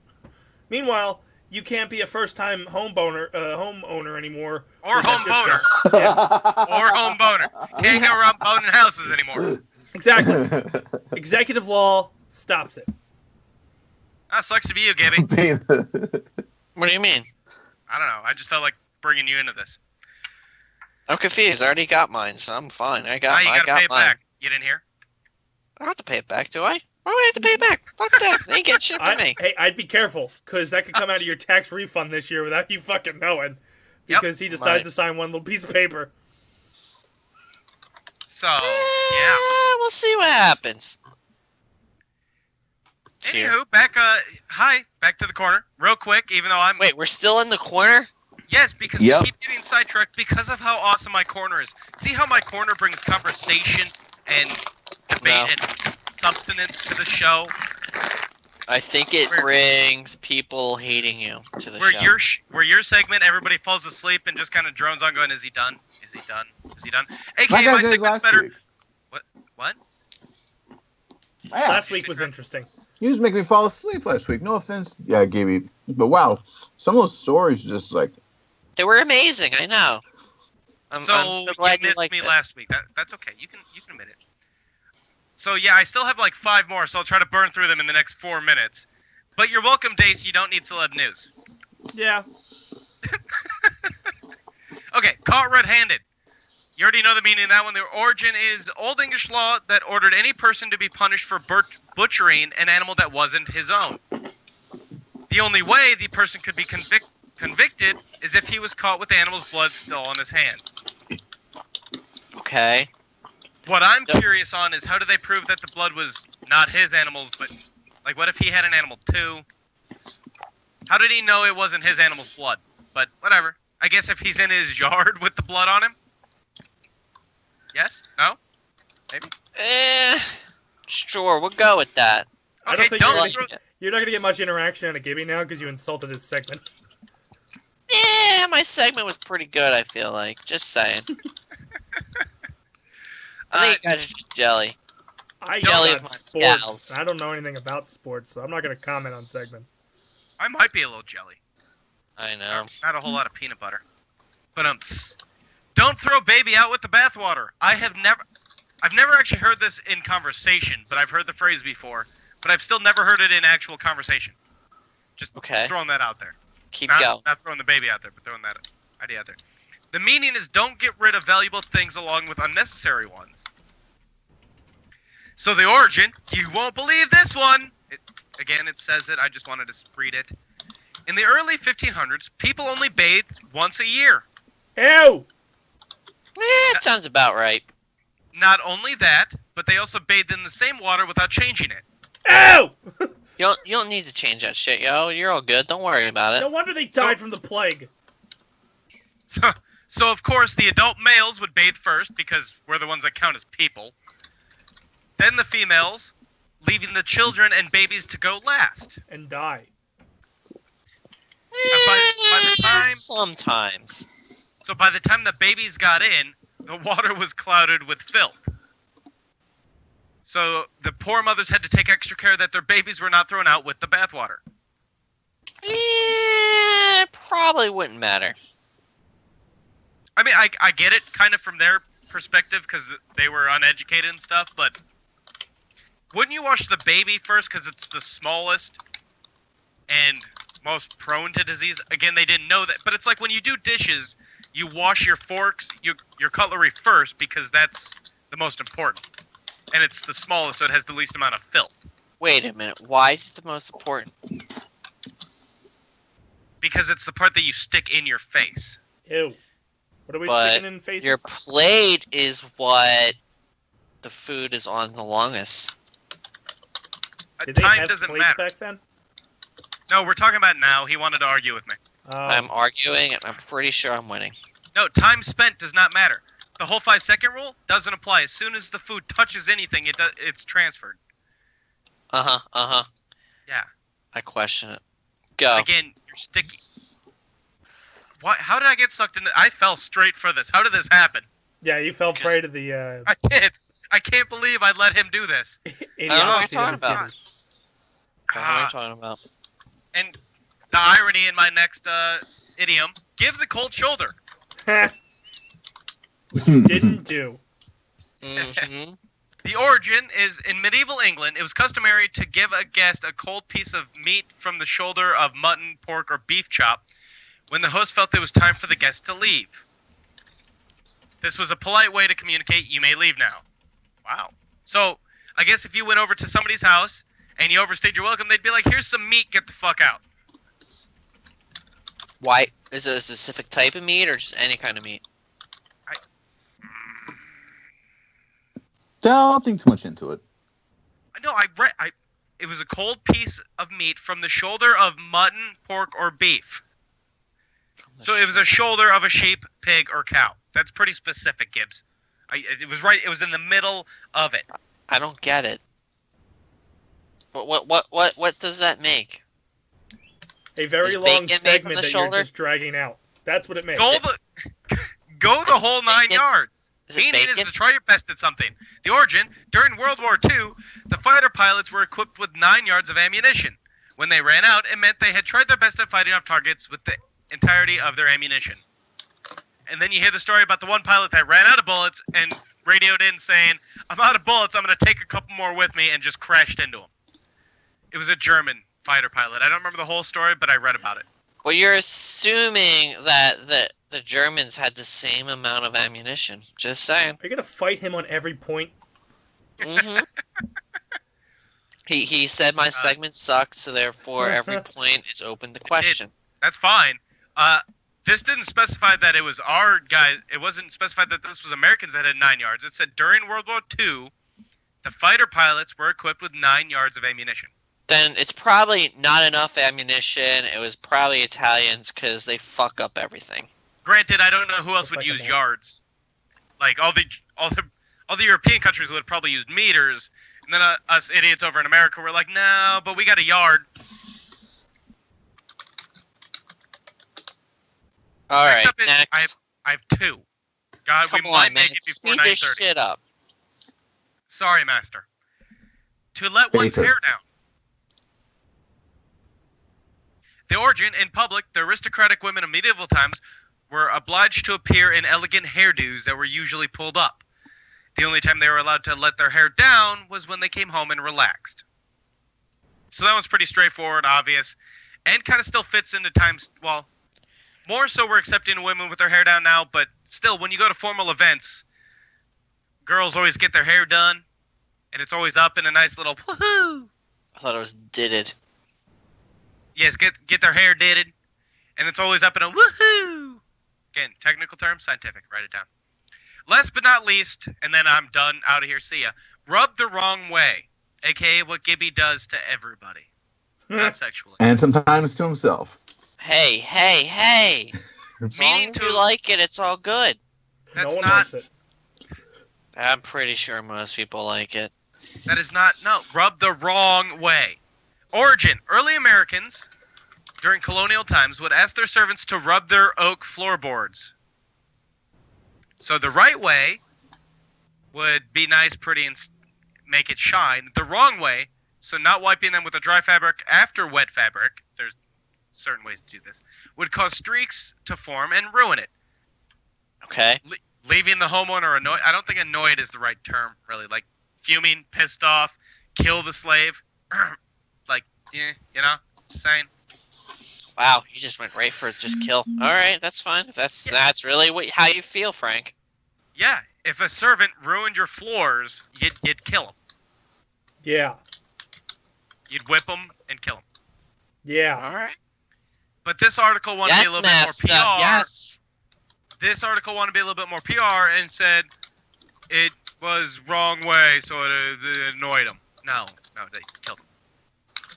Meanwhile, you can't be a first-time homeowner anymore. Or home boner. Or home boner. Can't go around boning houses anymore. Exactly. Executive law stops it. That sucks to be you, Gibby. What do you mean? I don't know. I just felt like bringing you into this. I'm confused. I already got mine, so I'm fine. Now you gotta pay it mine. back. You didn't hear? I don't have to pay it back, do I? Why would I have to pay it back? Fuck that. They ain't getting shit from me. Hey, I'd be careful, because that could come out of your tax refund this year without you fucking knowing. Because he decides to sign one little piece of paper. So, yeah. We'll see what happens. Anywho, back to the corner, real quick. Even though I'm Wait, we're still in the corner? yes, because we keep getting sidetracked because of how awesome my corner is. See how my corner brings conversation and debate and substance to the show. I think it brings people hating you to the show. Where your segment, everybody falls asleep and just kind of drones on, going, "Is he done? Is he done? Is he done?" AKA my segment's better. Week. What? Last week was interesting. You just make me fall asleep last week. No offense, Gibby, but wow, some of those stories just like They were amazing. I know. I'm so glad you missed liked me it. last week. That's okay. You can admit it. So yeah, I still have like 5 more, so I'll try to burn through them in the next 4 minutes. But you're welcome, Dace. You don't need celeb news. Yeah. Okay, caught red-handed. You already know the meaning of that one. The origin is Old English law that ordered any person to be punished for butchering an animal that wasn't his own. The only way the person could be convicted is if he was caught with the animal's blood still on his hands. Okay. What I'm curious on is how do they prove that the blood was not his animal's, but like what if he had an animal too? How did he know it wasn't his animal's blood? But whatever. I guess if he's in his yard with the blood on him. Yes? No? Maybe? Sure, we'll go with that. I Okay, don't think don't like throw... it. you're not gonna get much interaction out of Gibby now because you insulted his segment. My segment was pretty good, I feel like. Just saying. I think you guys are just jelly. I Jelly know of about my sports. scowls. I don't know anything about sports, so I'm not gonna comment on segments. I might be a little jelly. I know. Not a whole lot of peanut butter. But don't throw baby out with the bathwater. I've never actually heard this in conversation, but I've heard the phrase before. But I've still never heard it in actual conversation. Just Okay. throwing that out there. Keep going. Not throwing the baby out there, but throwing that idea out there. The meaning is don't get rid of valuable things along with unnecessary ones. So the origin, you won't believe this one. It says it. I just wanted to read it. In the early 1500s, people only bathed once a year. Ew! It sounds about right. Not only that, but they also bathed in the same water without changing it. Ew! You don't need to change that shit, yo. You're all good. Don't worry about No it. wonder they died from the plague. So of course, the adult males would bathe first because we're the ones that count as people. Then the females, leaving the children and babies to go last. And die. By the time- Sometimes. So by the time the babies got in, the water was clouded with filth. So the poor mothers had to take extra care that their babies were not thrown out with the bathwater. Probably wouldn't matter. I mean, I get it kind of from their perspective because they were uneducated and stuff, but wouldn't you wash the baby first because it's the smallest and most prone to disease? Again, they didn't know that, but it's like when you do dishes, you wash your forks, your cutlery first because that's the most important. And it's the smallest, so it has the least amount of filth. Wait a minute. Why is it the most important? Because it's the part that you stick in your face. Ew. What are we But sticking in faces? your plate is what the food is on the longest. Did they Time have doesn't plates matter. back then? No, we're talking about now. He wanted to argue with me. I'm arguing, and I'm pretty sure I'm winning. No, time spent does not matter. The whole 5-second rule doesn't apply. As soon as the food touches anything, it's transferred. Yeah. I question it. Go. Again, you're sticky. What? How did I get sucked into? I fell straight for this. How did this happen? Yeah, you fell prey to the I did. I can't believe I let him do this. I don't know what idiocy you're of talking this about. Don't know what you're talking about. And the irony in my next idiom: give the cold shoulder. game. Which you didn't do. Mm-hmm. The origin is in medieval England. It was customary to give a guest a cold piece of meat from the shoulder of mutton, pork, or beef chop when the host felt it was time for the guest to leave. This was a polite way to communicate, you may leave now. Wow. So, I guess if you went over to somebody's house and you overstayed your welcome, they'd be like, here's some meat, get the fuck out. Why? Is it a specific type of meat or just any kind of meat? Don't think too much into it. No, it was a cold piece of meat from the shoulder of mutton, pork, or beef. So it was a shoulder of a sheep, pig, or cow. That's pretty specific, Gibbs. It was right. It was in the middle of it. I don't get it. What does that make? A very Is long bacon made from segment the that shoulder? you're just dragging out. That's what it makes. Go the whole 9 bacon? yards. Is it Meaning is bacon? to try your best at something. The origin: during World War II, the fighter pilots were equipped with 9 yards of ammunition. When they ran out, it meant they had tried their best at fighting off targets with the entirety of their ammunition. And then you hear the story about the one pilot that ran out of bullets and radioed in saying, "I'm out of bullets, I'm going to take a couple more with me," and just crashed into him. It was a German fighter pilot. I don't remember the whole story, but I read about it. Well, you're assuming that the Germans had the same amount of ammunition. Just saying. Are you gonna fight him on every point? Mm-hmm. He said my segment sucked, so therefore every point is open to question. That's fine. This didn't specify that it was our guys. It wasn't specified that this was Americans that had 9 yards. It said during World War II, the fighter pilots were equipped with 9 yards of ammunition. Then it's probably not enough ammunition. It was probably Italians because they fuck up everything. Granted, I don't know who else The would second use one. yards. Like all the European countries would probably use meters, and then us idiots over in America were like, no, but we got a yard. All Next right, up is next. I have 2. God, Come we on, might man. make it before Speed this 9:30. shit up. Sorry, Master. To let one's Baker. hair down. The origin, in public, the aristocratic women of medieval times were obliged to appear in elegant hairdos that were usually pulled up. The only time they were allowed to let their hair down was when they came home and relaxed. So that one's pretty straightforward, obvious, and kind of still fits into times, well, more so we're accepting women with their hair down now, but still, when you go to formal events, girls always get their hair done, and it's always up in a nice little woohoo. I thought it was didded. Yes, get their hair did, and it's always up in a woohoo. Again, technical term, scientific. Write it down. Last but not least, and then I'm done. Out of here. See ya. Rub the wrong way, aka what Gibby does to everybody, not sexually. And sometimes to himself. Hey, hey, hey! As long Meaning as to- you like it, it's all good. That's no one not. likes it. I'm pretty sure most people like it. That is not. No, rub the wrong way. Origin: early Americans during colonial times would ask their servants to rub their oak floorboards. So the right way would be nice, pretty, and make it shine. The wrong way, so not wiping them with a dry fabric after wet fabric, there's certain ways to do this, would cause streaks to form and ruin it. Okay. Leaving the homeowner annoyed. I don't think annoyed is the right term, really. Like fuming, pissed off, kill the slave. Like, yeah, you know, saying. Wow, you just went right for just kill. All right, that's fine. If that's really how you feel, Frank. Yeah, if a servant ruined your floors, you'd kill him. Yeah. You'd whip him and kill him. Yeah. All right. But this article wanted to be a Yes, little bit master. more PR. Yes. This article wanted to be a little bit more PR and said it was wrong way, so it annoyed him. No, they killed him.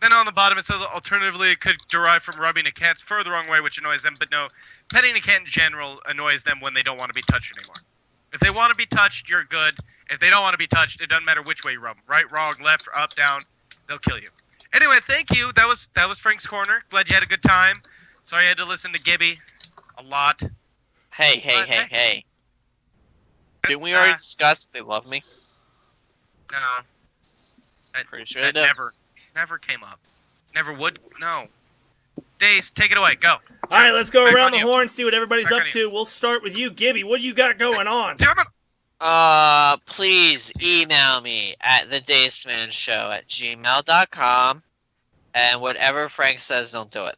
Then on the bottom it says, alternatively, it could derive from rubbing a cat's fur the wrong way, which annoys them. But no, petting a cat in general annoys them when they don't want to be touched anymore. If they want to be touched, you're good. If they don't want to be touched, it doesn't matter which way you rub them. Right, wrong, left, up, down. They'll kill you. Anyway, thank you. That was Frank's Corner. Glad you had a good time. Sorry you had to listen to Gibby a lot. Hey. Didn't we already discuss they love me? No. Pretty sure That they do. never came up. Never would. No. Dace, take it away. Go. All right, let's go Back around on the you. horn, see what everybody's Back up on you. to. We'll start with you, Gibby. What do you got going on? Damn it. Please email me at thedacemanshow@gmail.com, and whatever Frank says, don't do it.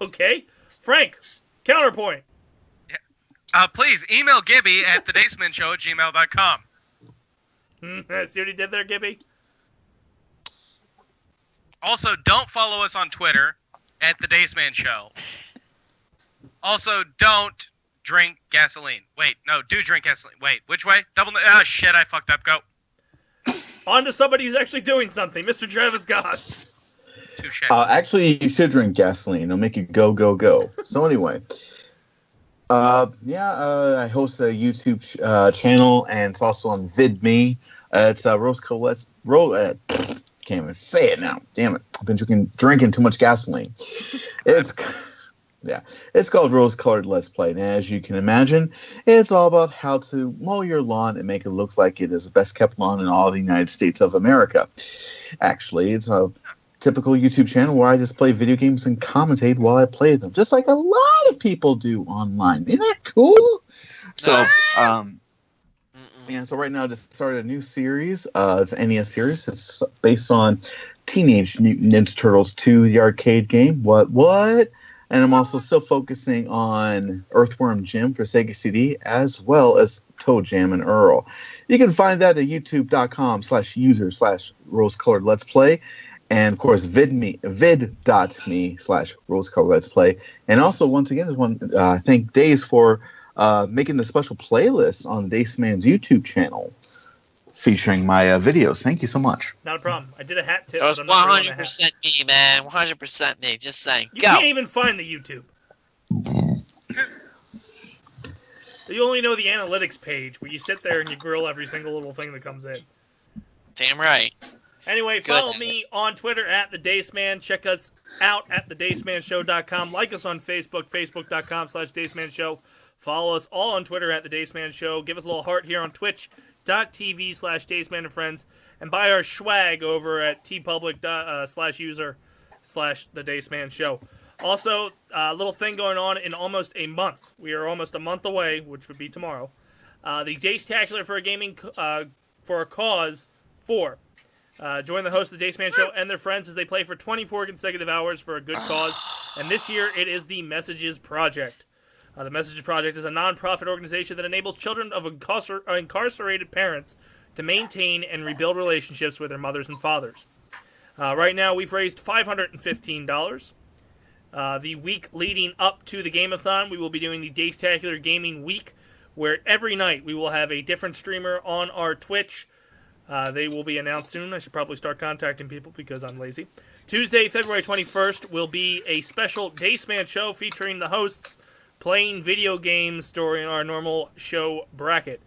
Okay. Frank, counterpoint. Please email Gibby at thedacemanshow@gmail.com. See what he did there, Gibby? Also, don't follow us on Twitter at the Dace Man Show. Also, don't drink gasoline. Wait, no, do drink gasoline. Wait, which way? Shit, I fucked up. Go. On to somebody who's actually doing something. Mr. Travis Goss. Touche. Actually, you should drink gasoline. It'll make you go, go, go. So anyway, I host a YouTube channel, and it's also on VidMe. It's Rose Colette. Can't even say it now. Damn it! I've been drinking too much gasoline. It's called Rose Colored Let's Play. And as you can imagine, it's all about how to mow your lawn and make it look like it is the best kept lawn in all the United States of America. Actually, it's a typical YouTube channel where I just play video games and commentate while I play them, just like a lot of people do online. Isn't that cool? So, so right now I just started a new series. It's an NES series. It's based on Teenage Mutant Ninja Turtles 2, the arcade game. What? And I'm also still focusing on Earthworm Jim for Sega CD, as well as Toe Jam and Earl. You can find that at youtube.com/user/rose-colored let's play. And of course, vid.me/rose-colored let's play. And also, once again, I want to thank Dace for making the special playlist on Dace Man's YouTube channel featuring my videos. Thank you so much. Not a problem. I did a hat tip. That was but I'm not wearing a hat. 100% me, man. 100% me. Just saying. You Go. can't even find the YouTube. You only know the analytics page where you sit there and you grill every single little thing that comes in. Damn right. Anyway, follow me on Twitter at the Dace Man. Check us out at thedacemanshow.com. Like us on Facebook, facebook.com/DaceManShow. Follow us all on Twitter at the Dace Man Show. Give us a little heart here on twitch.tv/DaceMan and Friends. And buy our swag over at tpublic/user/the Dace Man Show. Also, a little thing going on in almost a month. We are almost a month away, which would be tomorrow. The Dace-tacular for a Gaming for a Cause 4. Join the host of the Dace Man Show and their friends as they play for 24 consecutive hours for a good cause. And this year, it is the Messages Project. The Messages Project is a non-profit organization that enables children of incarcerated parents to maintain and rebuild relationships with their mothers and fathers. Right now, we've raised $515. The week leading up to the Game-a-thon, we will be doing the Dace-tacular Gaming Week, where every night we will have a different streamer on our Twitch. They will be announced soon. I should probably start contacting people because I'm lazy. Tuesday, February 21st, will be a special Dace Man show featuring the hosts playing video games during our normal show bracket.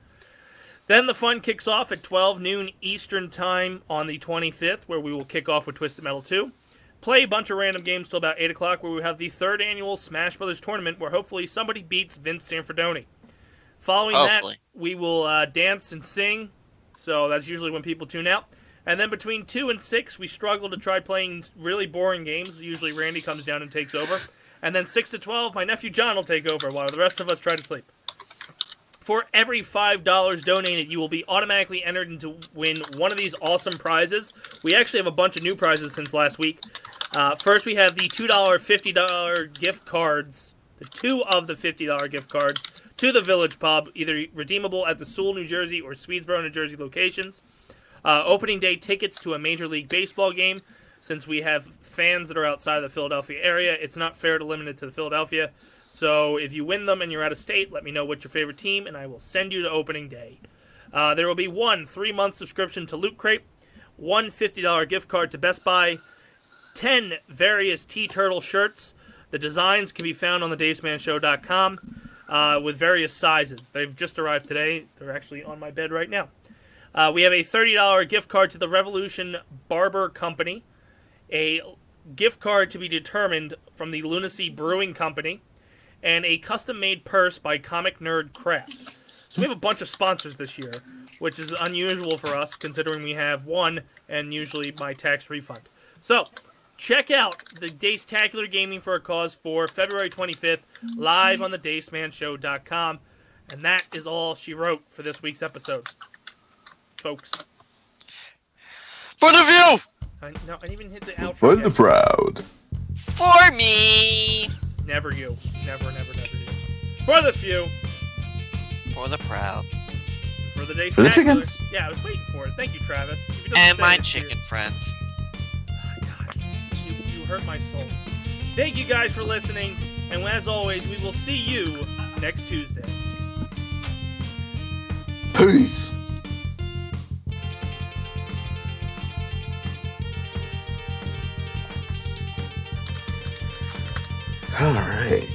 Then the fun kicks off at 12 noon Eastern Time on the 25th, where we will kick off with Twisted Metal 2. Play a bunch of random games till about 8 o'clock, where we have the 3rd annual Smash Brothers tournament, where hopefully somebody beats Vince Sanfordoni. Following that, we will dance and sing, so that's usually when people tune out. And then between 2 and 6, we struggle to try playing really boring games. Usually Randy comes down and takes over. And then 6 to 12, my nephew John will take over while the rest of us try to sleep. For every $5 donated, you will be automatically entered to win one of these awesome prizes. We actually have a bunch of new prizes since last week. First, we have the $2, $50 gift cards, the 2 of the $50 gift cards to the Village Pub, either redeemable at the Sewell, New Jersey or Swedesboro, New Jersey locations. Opening day tickets to a Major League Baseball game. Since we have fans that are outside of the Philadelphia area, it's not fair to limit it to the Philadelphia. So if you win them and you're out of state, let me know what's your favorite team, and I will send you to opening day. There will be one 3-month subscription to Loot Crate, one $50 gift card to Best Buy, 10 various T-Turtle shirts. The designs can be found on thedacemanshow.com with various sizes. They've just arrived today. They're actually on my bed right now. We have a $30 gift card to the Revolution Barber Company, a gift card to be determined from the Lunacy Brewing Company, and a custom-made purse by Comic Nerd Craft. So we have a bunch of sponsors this year, which is unusual for us, considering we have one and usually my tax refund. So, check out the Dace-tacular Gaming for a Cause for February 25th, live on the DaceManShow.com. And that is all she wrote for this week's episode, folks. For the view! I didn't even hit the outro For yet. the proud. For me! Never you. Never you. For the few. For the proud. For the Dace For the Tacular. chickens. Yeah, I was waiting for it. Thank you, Travis. If it doesn't And say my it, chicken friends. God, you hurt my soul. Thank you guys for listening, and as always, we will see you next Tuesday. Peace. All right.